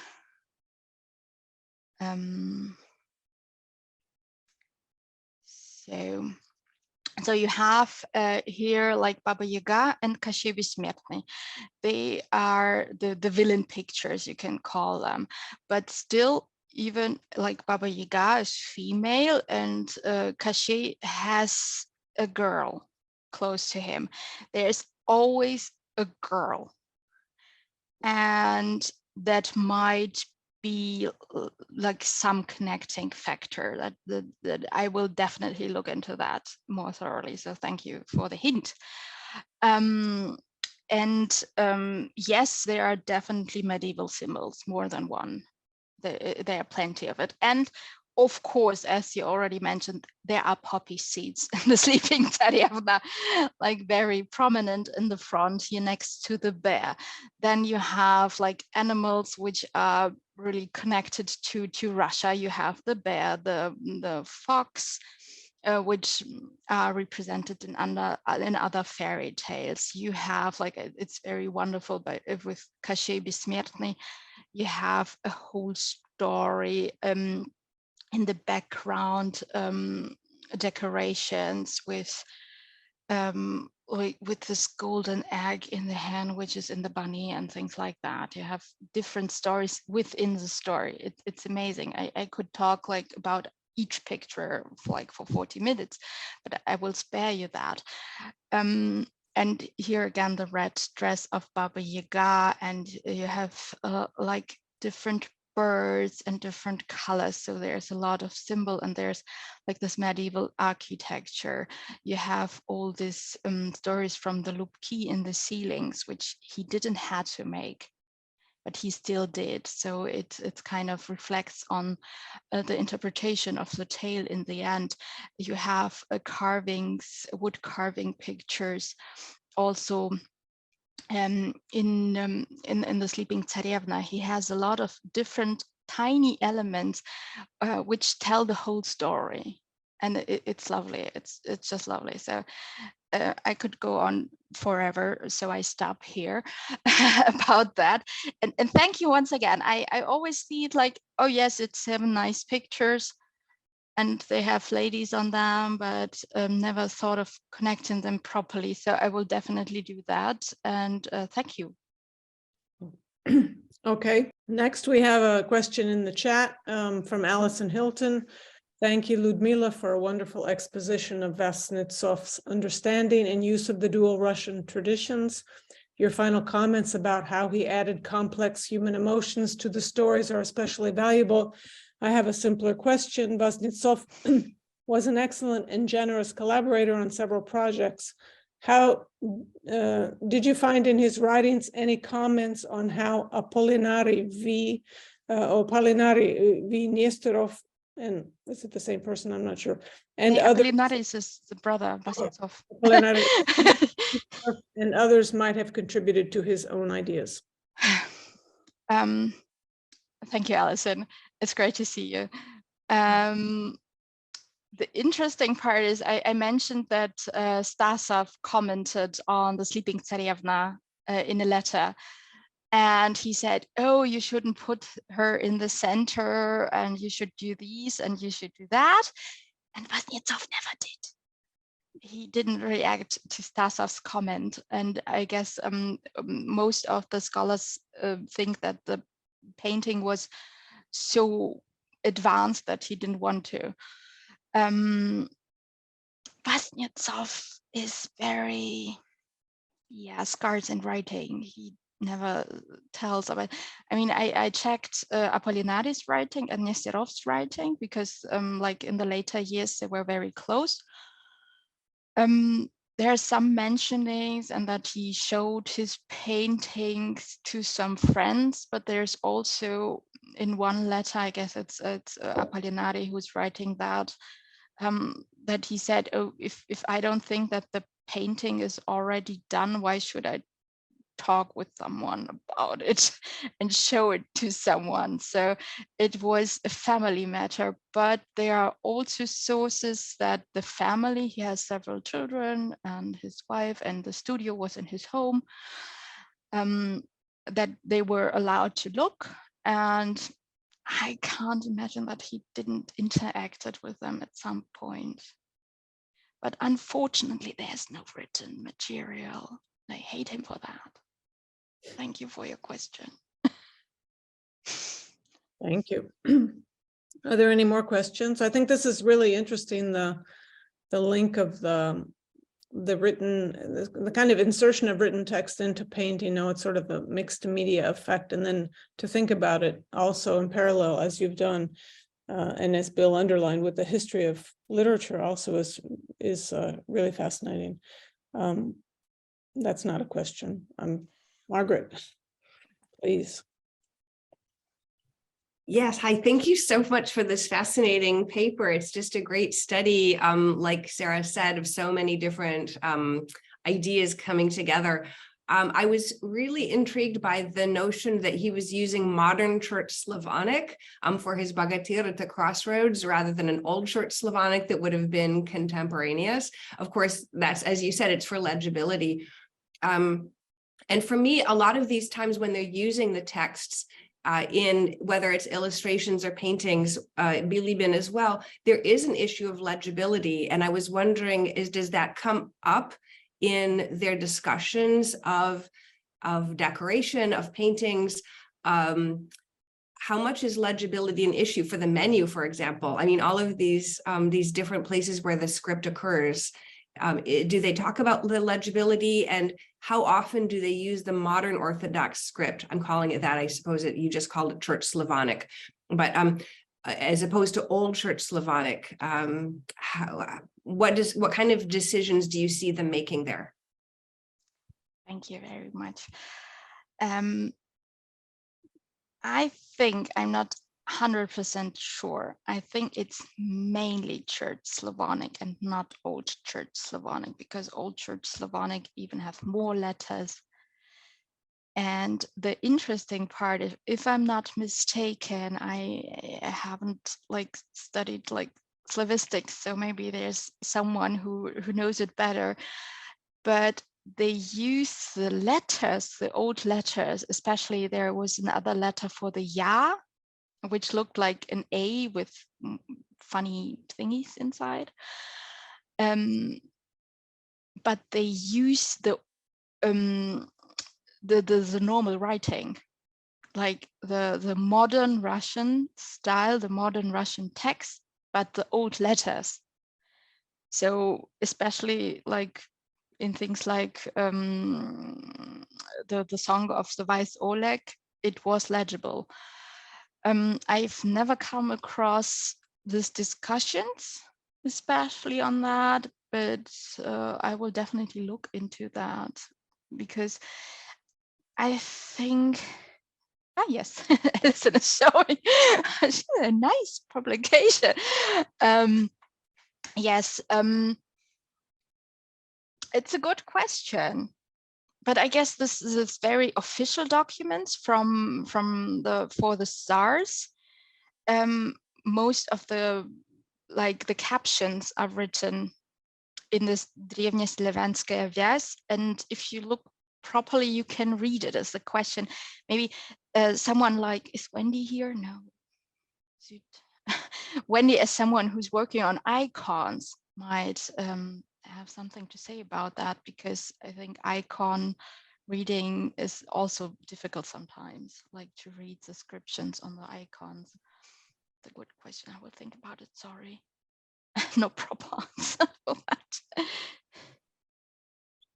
B: So you have here like Baba Yaga and Kashey Besmертny. They are the villain pictures, you can call them, but still, even like Baba Yaga is female and Kashey has a girl close to him. There's always a girl, and that might be like some connecting factor that I will definitely look into that more thoroughly. So thank you for the hint. Yes, there are definitely medieval symbols, more than one. There are plenty of it. And of course, as you already mentioned, there are poppy seeds in the sleeping Tsarevna, like very prominent in the front here next to the bear. Then you have like animals which are really connected to Russia. You have the bear, the fox, which are represented in other fairy tales. You have like, it's very wonderful, but with Kashey Besmертny, you have a whole story in the background, decorations with this golden egg in the hand, which is in the bunny and things like that. You have different stories within the story. It's amazing. I could talk like about each picture for 40 minutes, but I will spare you that. And here again, the red dress of Baba Yaga, and you have like different birds and different colors. So there's a lot of symbol, and there's like this medieval architecture. You have all these stories from the Lubki in the ceilings, which he didn't have to make, but he still did. So it kind of reflects on the interpretation of the tale in the end. You have carvings, wood carving pictures, also in the sleeping Tsarevna. He has a lot of different tiny elements which tell the whole story, and it's lovely. It's just lovely. So I could go on forever, so I stop here about that. And thank you once again. I always see it like, oh yes, it's 7 nice pictures and they have ladies on them, but never thought of connecting them properly. So I will definitely do that. And thank you.
A: Okay, next we have a question in the chat from Alison Hilton. Thank you, Ludmila, for a wonderful exposition of Vasnetsov's understanding and use of the dual Russian traditions. your final comments about how he added complex human emotions to the stories are especially valuable. I have a simpler question. Vasnetsov was an excellent and generous collaborator on several projects. How did you find in his writings any comments on how Apolinari V. Nesterov, and is it the same person? I'm not sure. And other
B: Apolinari is the brother Vasnetsov.
A: and others might have contributed to his own ideas.
B: Thank you, Alison. It's great to see you. The interesting part is I mentioned that Stasov commented on the Sleeping Tsarevna in a letter. And he said, oh, you shouldn't put her in the center, and you should do these, and you should do that. And Vasnetsov never did. He didn't react to Stasov's comment. And I guess most of the scholars think that the painting was so advanced that he didn't want to. Vasnetsov is very, scarce in writing. He never tells about. I mean, I checked Apolinari's writing and Nesterov's writing because, like in the later years, they were very close. There are some mentionings and that he showed his paintings to some friends, but there's also in one letter, I guess it's Apolinari who's writing that, that he said, oh, if I don't think that the painting is already done, why should I talk with someone about it and show it to someone? So it was a family matter, but there are also sources that the family, he has several children and his wife, and the studio was in his home, that they were allowed to look. And I can't imagine that he didn't interact with them at some point. But unfortunately, there's no written material. I hate him for that. Thank you for your question.
A: Thank you. Are there any more questions? I think this is really interesting, the link of the written, the kind of insertion of written text into paint. You know, it's sort of a mixed media effect, and then to think about it also in parallel as you've done, and as Bill underlined, with the history of literature also is really fascinating. That's not a question. Margaret, please.
F: Yes, hi, thank you so much for this fascinating paper. It's just a great study, like Sarah said, of so many different ideas coming together. I was really intrigued by the notion that he was using modern Church Slavonic for his Bogatyr at the Crossroads, rather than an old Church Slavonic that would have been contemporaneous. Of course, that's, as you said, it's for legibility. And for me, a lot of these times when they're using the texts in whether it's illustrations or paintings, Bilibin as well, there is an issue of legibility. And I was wondering, does that come up in their discussions of decoration, of paintings? How much is legibility an issue for the menu, for example? I mean, all of these different places where the script occurs, do they talk about the legibility, and how often do they use the modern Orthodox script? I'm calling it that. I suppose you just called it Church Slavonic, but as opposed to old Church Slavonic, what kind of decisions do you see them making there?
B: Thank you very much. I think I'm not 100% sure. I think it's mainly Church Slavonic and not Old Church Slavonic, because Old Church Slavonic even have more letters. And the interesting part is, if I'm not mistaken, I haven't studied Slavistics, so maybe there's someone who knows it better, but they use the letters, the old letters, especially there was another letter for the Ya, which looked like an A with funny thingies inside. But they use the normal writing, like the modern Russian style, the modern Russian text, but the old letters. So especially like in things like the song of the Vice Oleg, it was legible. I've never come across these discussions, especially on that, but I will definitely look into that, because I think, yes, Alison is showing a nice publication. Yes, it's a good question. But I guess this is very official documents for the SARS. Most of the captions are written in this Древняя Славянская вязь, and if you look properly, you can read it as a question. Maybe someone like, is Wendy here? No. Wendy, as someone who's working on icons, might have something to say about that, because I think icon reading is also difficult sometimes, like to read descriptions on the icons. It's a good question. I will think about it. Sorry. No proper answer for that.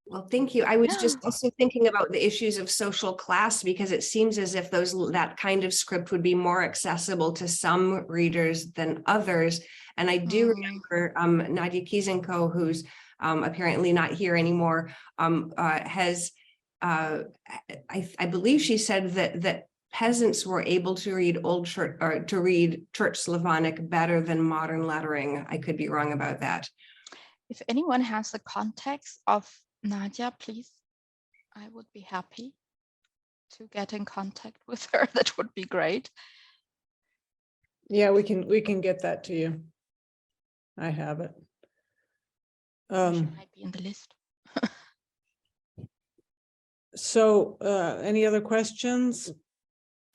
F: Well, thank you. I was just also thinking about the issues of social class, because it seems as if that kind of script would be more accessible to some readers than others. And I do remember Nadia Kizenko, who's apparently not here anymore, has, I believe she said that peasants were able to read Old Church, or to read Church Slavonic better than modern lettering. I could be wrong about that.
B: If anyone has the context of Nadia, please, I would be happy to get in contact with her. That would be great.
A: Yeah, we can get that to you. I have it.
B: She might be in the list.
A: So any other questions?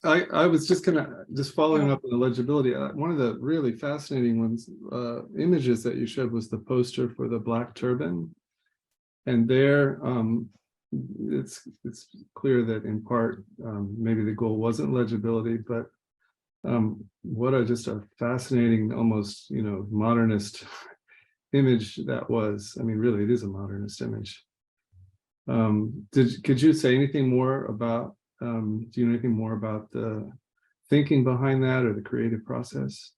C: I was just following up on the legibility. One of the really fascinating images that you showed was the poster for the black turban, and there it's clear that in part maybe the goal wasn't legibility, but what just a fascinating, almost modernist image that was. I mean, really, it is a modernist image. Could you say anything more about? Do you know anything more about the thinking behind that or the creative process?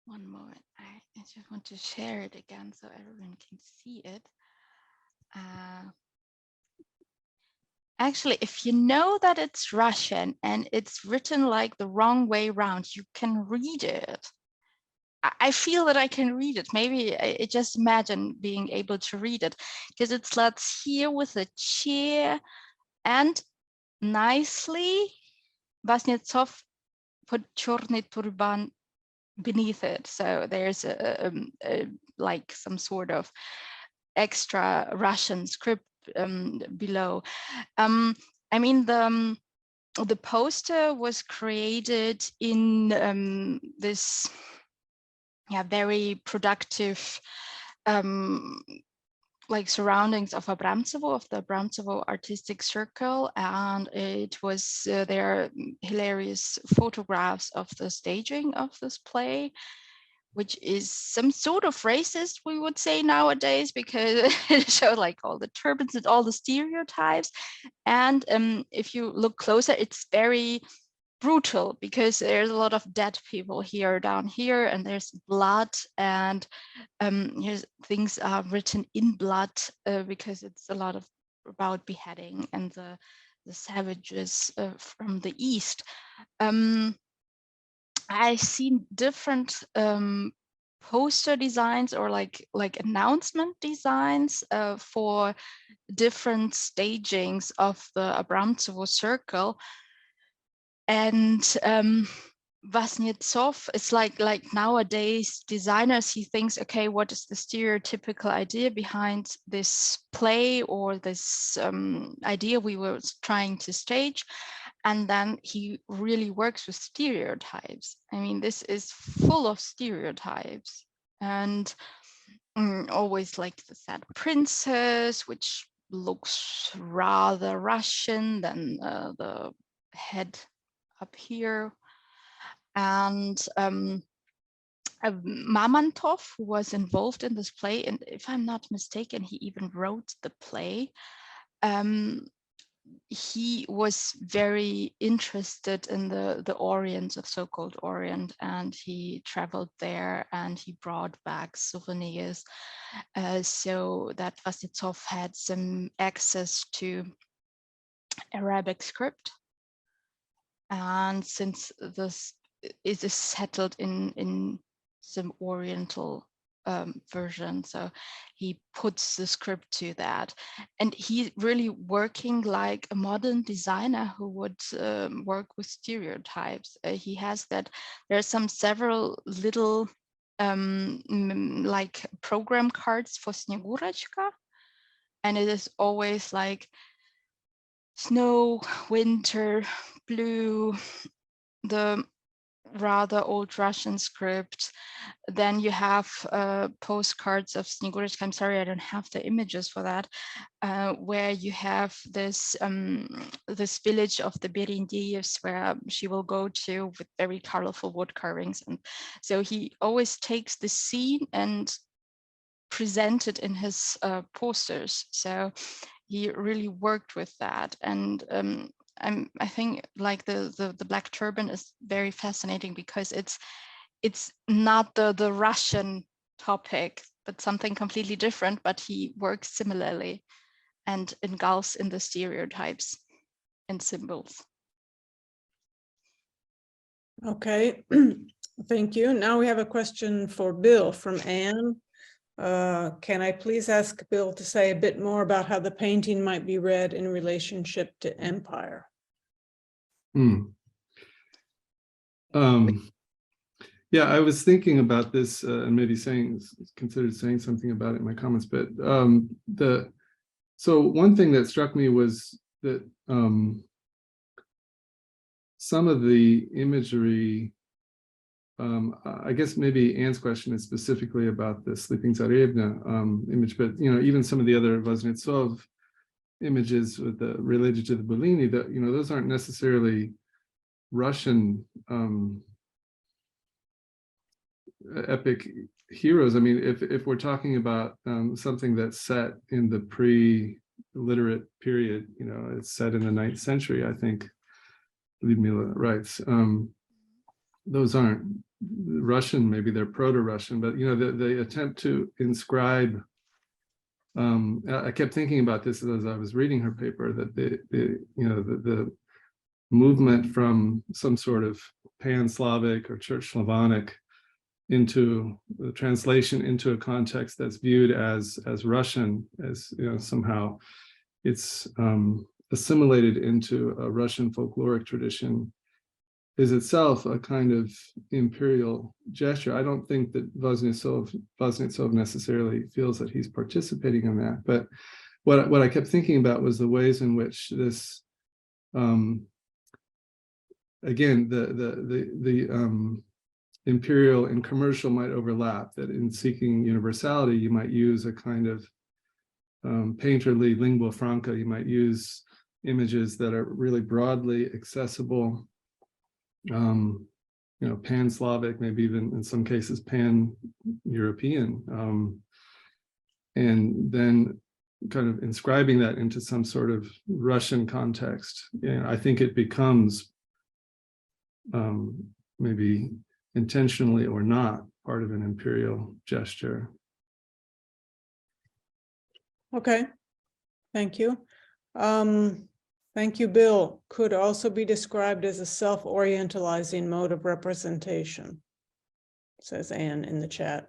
B: One moment, I just want to share it again so everyone can see it. Actually, if you know that it's Russian and it's written like the wrong way around, you can read it. I feel that I can read it. Maybe I just imagine being able to read it, because it's let's here with a chair and nicely Vasnetsov put черный turban beneath it. So there's like some sort of extra Russian script below. I mean, the poster was created in this very productive like surroundings of Abramtsevo, of the Abramtsevo Artistic Circle, and it was there are hilarious photographs of the staging of this play, which is some sort of racist, we would say nowadays, because it showed like all the turbans and all the stereotypes. And if you look closer, it's very brutal, because there's a lot of dead people down here, and there's blood, and here's things are written in blood, because it's a lot about beheading and the savages from the east. I've seen different poster designs or like announcement designs for different stagings of the Abramtsevo Circle. And Vasnetsov, it's like nowadays designers, he thinks, okay, what is the stereotypical idea behind this play or this idea we were trying to stage? And then he really works with stereotypes. I mean, this is full of stereotypes, and always like the sad princess, which looks rather Russian than the head up here. And Mamantov, who was involved in this play, and if I'm not mistaken, he even wrote the play. he was very interested in the Orient, of so-called Orient, and he traveled there and he brought back souvenirs, so that Vasnetsov had some access to Arabic script. And since this is settled in some Oriental version, so he puts the script to that, and he's really working like a modern designer who would work with stereotypes. He has that. There are several little like program cards for Snegurachka, and it is always like snow, winter, blue, the rather old Russian script. Then you have postcards of Snegurachka. I'm sorry, I don't have the images for that, where you have this village of the Berendeyevs where she will go to with very colorful wood carvings. And so he always takes the scene and presents it in his posters. So he really worked with that. And I think like the black turban is very fascinating because it's not the Russian topic, but something completely different, but he works similarly and engulfs in the stereotypes and symbols.
A: Okay, thank you. Now we have a question for Bill from Anne. Can I please ask Bill to say a bit more about how the painting might be read in relationship to empire?
C: Yeah, I was thinking about this and maybe considered saying something about it in my comments, but so one thing that struck me was that some of the imagery, I guess maybe Anne's question is specifically about the Sleeping Tsarevna image, but even some of the other Vasnetsov images with related to the Bellini, that those aren't necessarily Russian epic heroes. I mean, if we're talking about something that's set in the pre-literate period, it's set in the 9th century, I think Ludmila writes. Those aren't Russian, maybe they're proto-Russian, but the attempt to inscribe. I kept thinking about this as I was reading her paper, that the movement from some sort of pan-Slavic or Church Slavonic into the translation into a context that's viewed as Russian, as somehow it's assimilated into a Russian folkloric tradition, is itself a kind of imperial gesture. I don't think that Vasnetsov necessarily feels that he's participating in that, but what I kept thinking about was the ways in which this, again, the imperial and commercial might overlap, that in seeking universality, you might use a kind of painterly lingua franca. You might use images that are really broadly accessible, pan-Slavic, maybe even in some cases pan-European, and then kind of inscribing that into some sort of Russian context. I think it becomes maybe intentionally or not part of an imperial gesture.
A: Okay, thank you. Thank you, Bill. Could also be described as a self-orientalizing mode of representation, says Anne in the chat.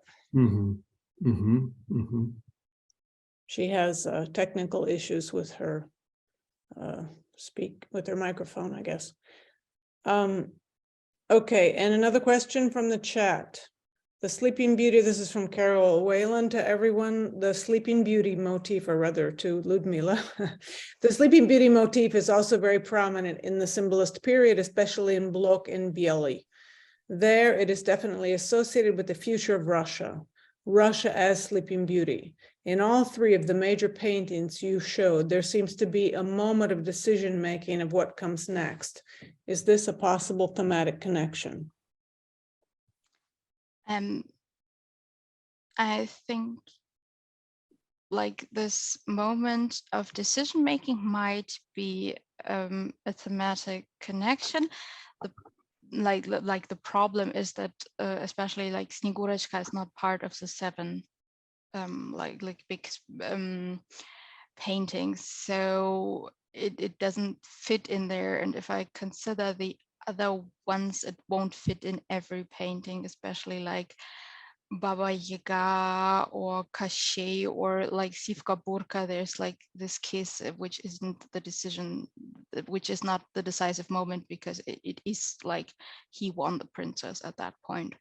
A: She has technical issues with her microphone, I guess. Okay, and another question from the chat. The Sleeping Beauty, this is from Carol Whalen to everyone. The Sleeping Beauty motif, or rather to Ludmila. The Sleeping Beauty motif is also very prominent in the symbolist period, especially in Blok and Bieli. There, it is definitely associated with the future of Russia, Russia as Sleeping Beauty. In all three of the major paintings you showed, there seems to be a moment of decision-making of what comes next. Is this a possible thematic connection?
B: I think like this moment of decision making might be a thematic connection. The problem is that especially like Snegurочка is not part of the 7 big paintings, so it doesn't fit in there. And if I consider the other ones, it won't fit in every painting, especially like Baba Yaga or Kashey or like Sivka Burka. There's like this kiss, which isn't the decision, which is not the decisive moment, because it is like he won the princess at that point.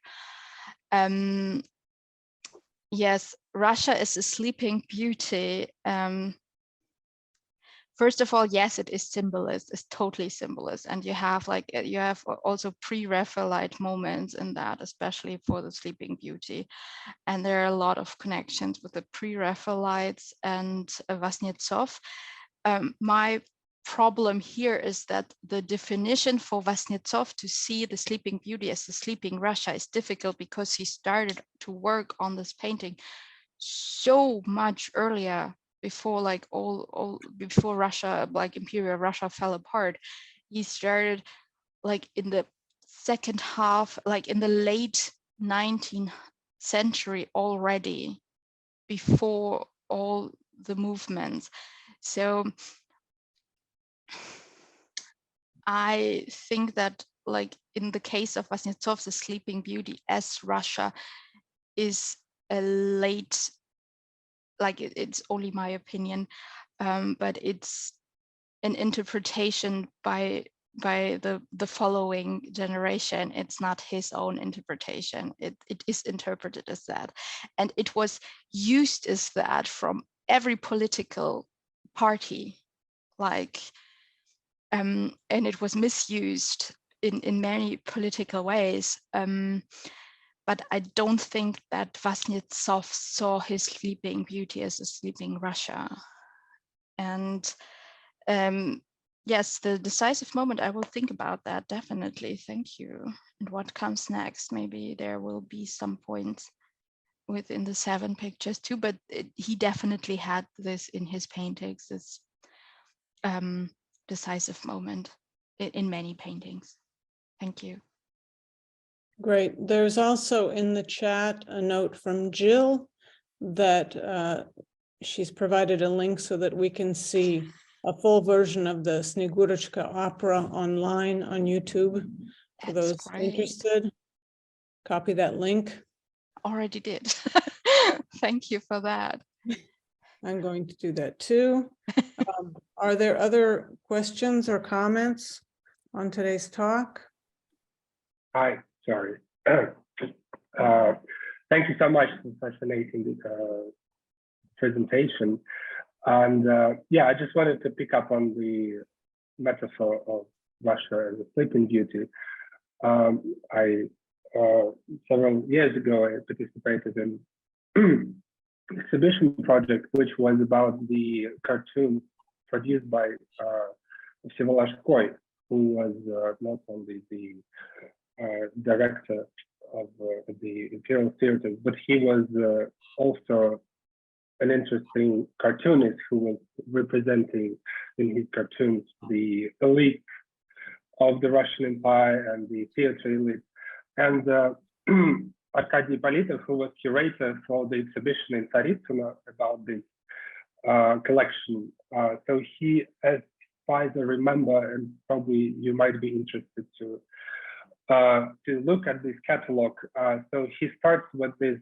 B: Yes, Russia is a sleeping beauty. First of all, yes, it is symbolist. It's totally symbolist, and you have also pre-Raphaelite moments in that, especially for the Sleeping Beauty. And there are a lot of connections with the pre-Raphaelites and Vasnetsov. My problem here is that the definition for Vasnetsov to see the Sleeping Beauty as the sleeping Russia is difficult, because he started to work on this painting so much earlier, before like before Russia, like Imperial Russia fell apart. He started like in the second half, like in the late 19th century already, before all the movements. So I think that like in the case of Vasnetsov, the Sleeping Beauty as Russia is a late, like it's only my opinion, but it's an interpretation by the following generation. It's not his own interpretation. It is interpreted as that, and it was used as that from every political party, like and it was misused in many political ways. But I don't think that Vasnetsov saw his Sleeping Beauty as a sleeping Russia. And yes, the decisive moment, I will think about that, definitely. Thank you. And what comes next? Maybe there will be some points within the 7 pictures too, but he definitely had this in his paintings, this decisive moment in many paintings. Thank you.
A: Great. There's also in the chat a note from Jill that she's provided a link so that we can see a full version of the Snegurочка opera online on YouTube for those interested. Copy that link.
B: Already did. Thank you for that.
A: I'm going to do that too. Are there other questions or comments on today's talk?
G: Hi, sorry. Thank you so much for fascinating presentation. And yeah, I just wanted to pick up on the metaphor of Russia as a sleeping beauty. Several years ago, I participated in exhibition project, which was about the cartoon produced by Vasilii, who was not only the director of the Imperial Theater, but he was also an interesting cartoonist who was representing in his cartoons the elite of the Russian Empire and the theater elite. And Arkady Ippolitov, who was curator for the exhibition in Tsaritsino about this collection. So he, as far as I remember, and probably you might be interested to look at this catalog. So he starts with this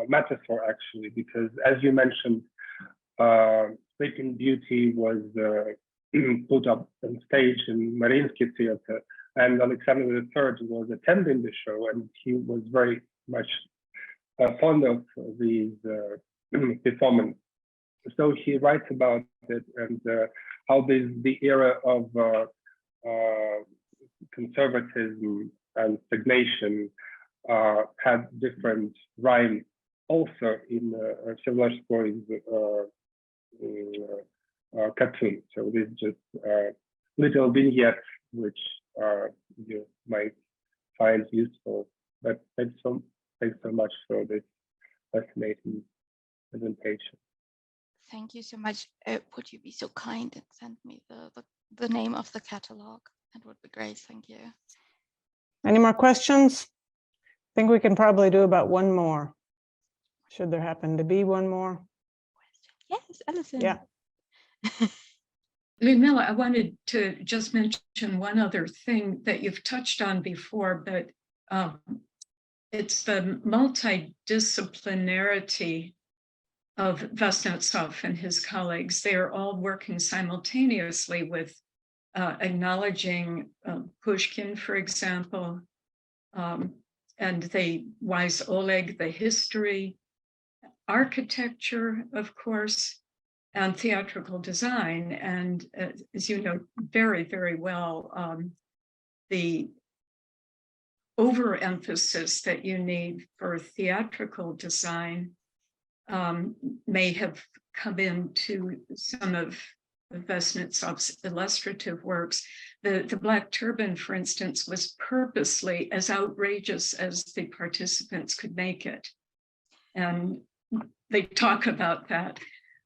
G: metaphor, actually, because as you mentioned, Sleeping Beauty was put up on stage in Mariinsky Theater, and Aleksandr III was attending the show, and he was very much fond of these performances. So he writes about it and how the era of conservatism and stagnation had different rhymes also in Vasilii cartoon. So this is just little vignettes which you might find useful. But thanks so much for this fascinating presentation.
B: Thank you so much. Would you be so kind and send me the name of the catalog? That would be great. Thank you.
A: Any more questions? I think we can probably do about one more. Should there happen to be one more?
B: Yes, Alison.
A: Yeah.
H: Ludmila, I wanted to just mention one other thing that you've touched on before, but it's the multidisciplinarity of Vasnetsov and his colleagues. They are all working simultaneously with acknowledging Pushkin, for example, and Wise Oleg, the history, architecture, of course, and theatrical design. And as you know very, very well, the overemphasis that you need for theatrical design may have come into some of Vasnetsov's illustrative works. The Black Turban, for instance, was purposely as outrageous as the participants could make it. And they talk about that.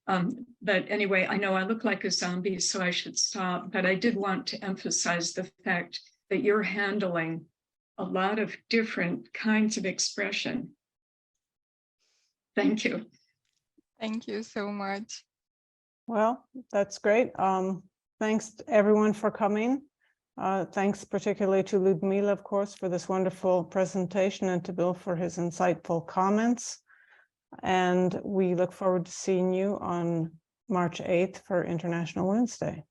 H: But anyway, I know I look like a zombie, so I should stop. But I did want to emphasize the fact that you're handling a lot of different kinds of expression. Thank you.
B: Thank you so much.
A: Well, that's great. Thanks to everyone for coming. Thanks particularly to Ludmila, of course, for this wonderful presentation, and to Bill for his insightful comments. And we look forward to seeing you on March 8th for International Women's Day.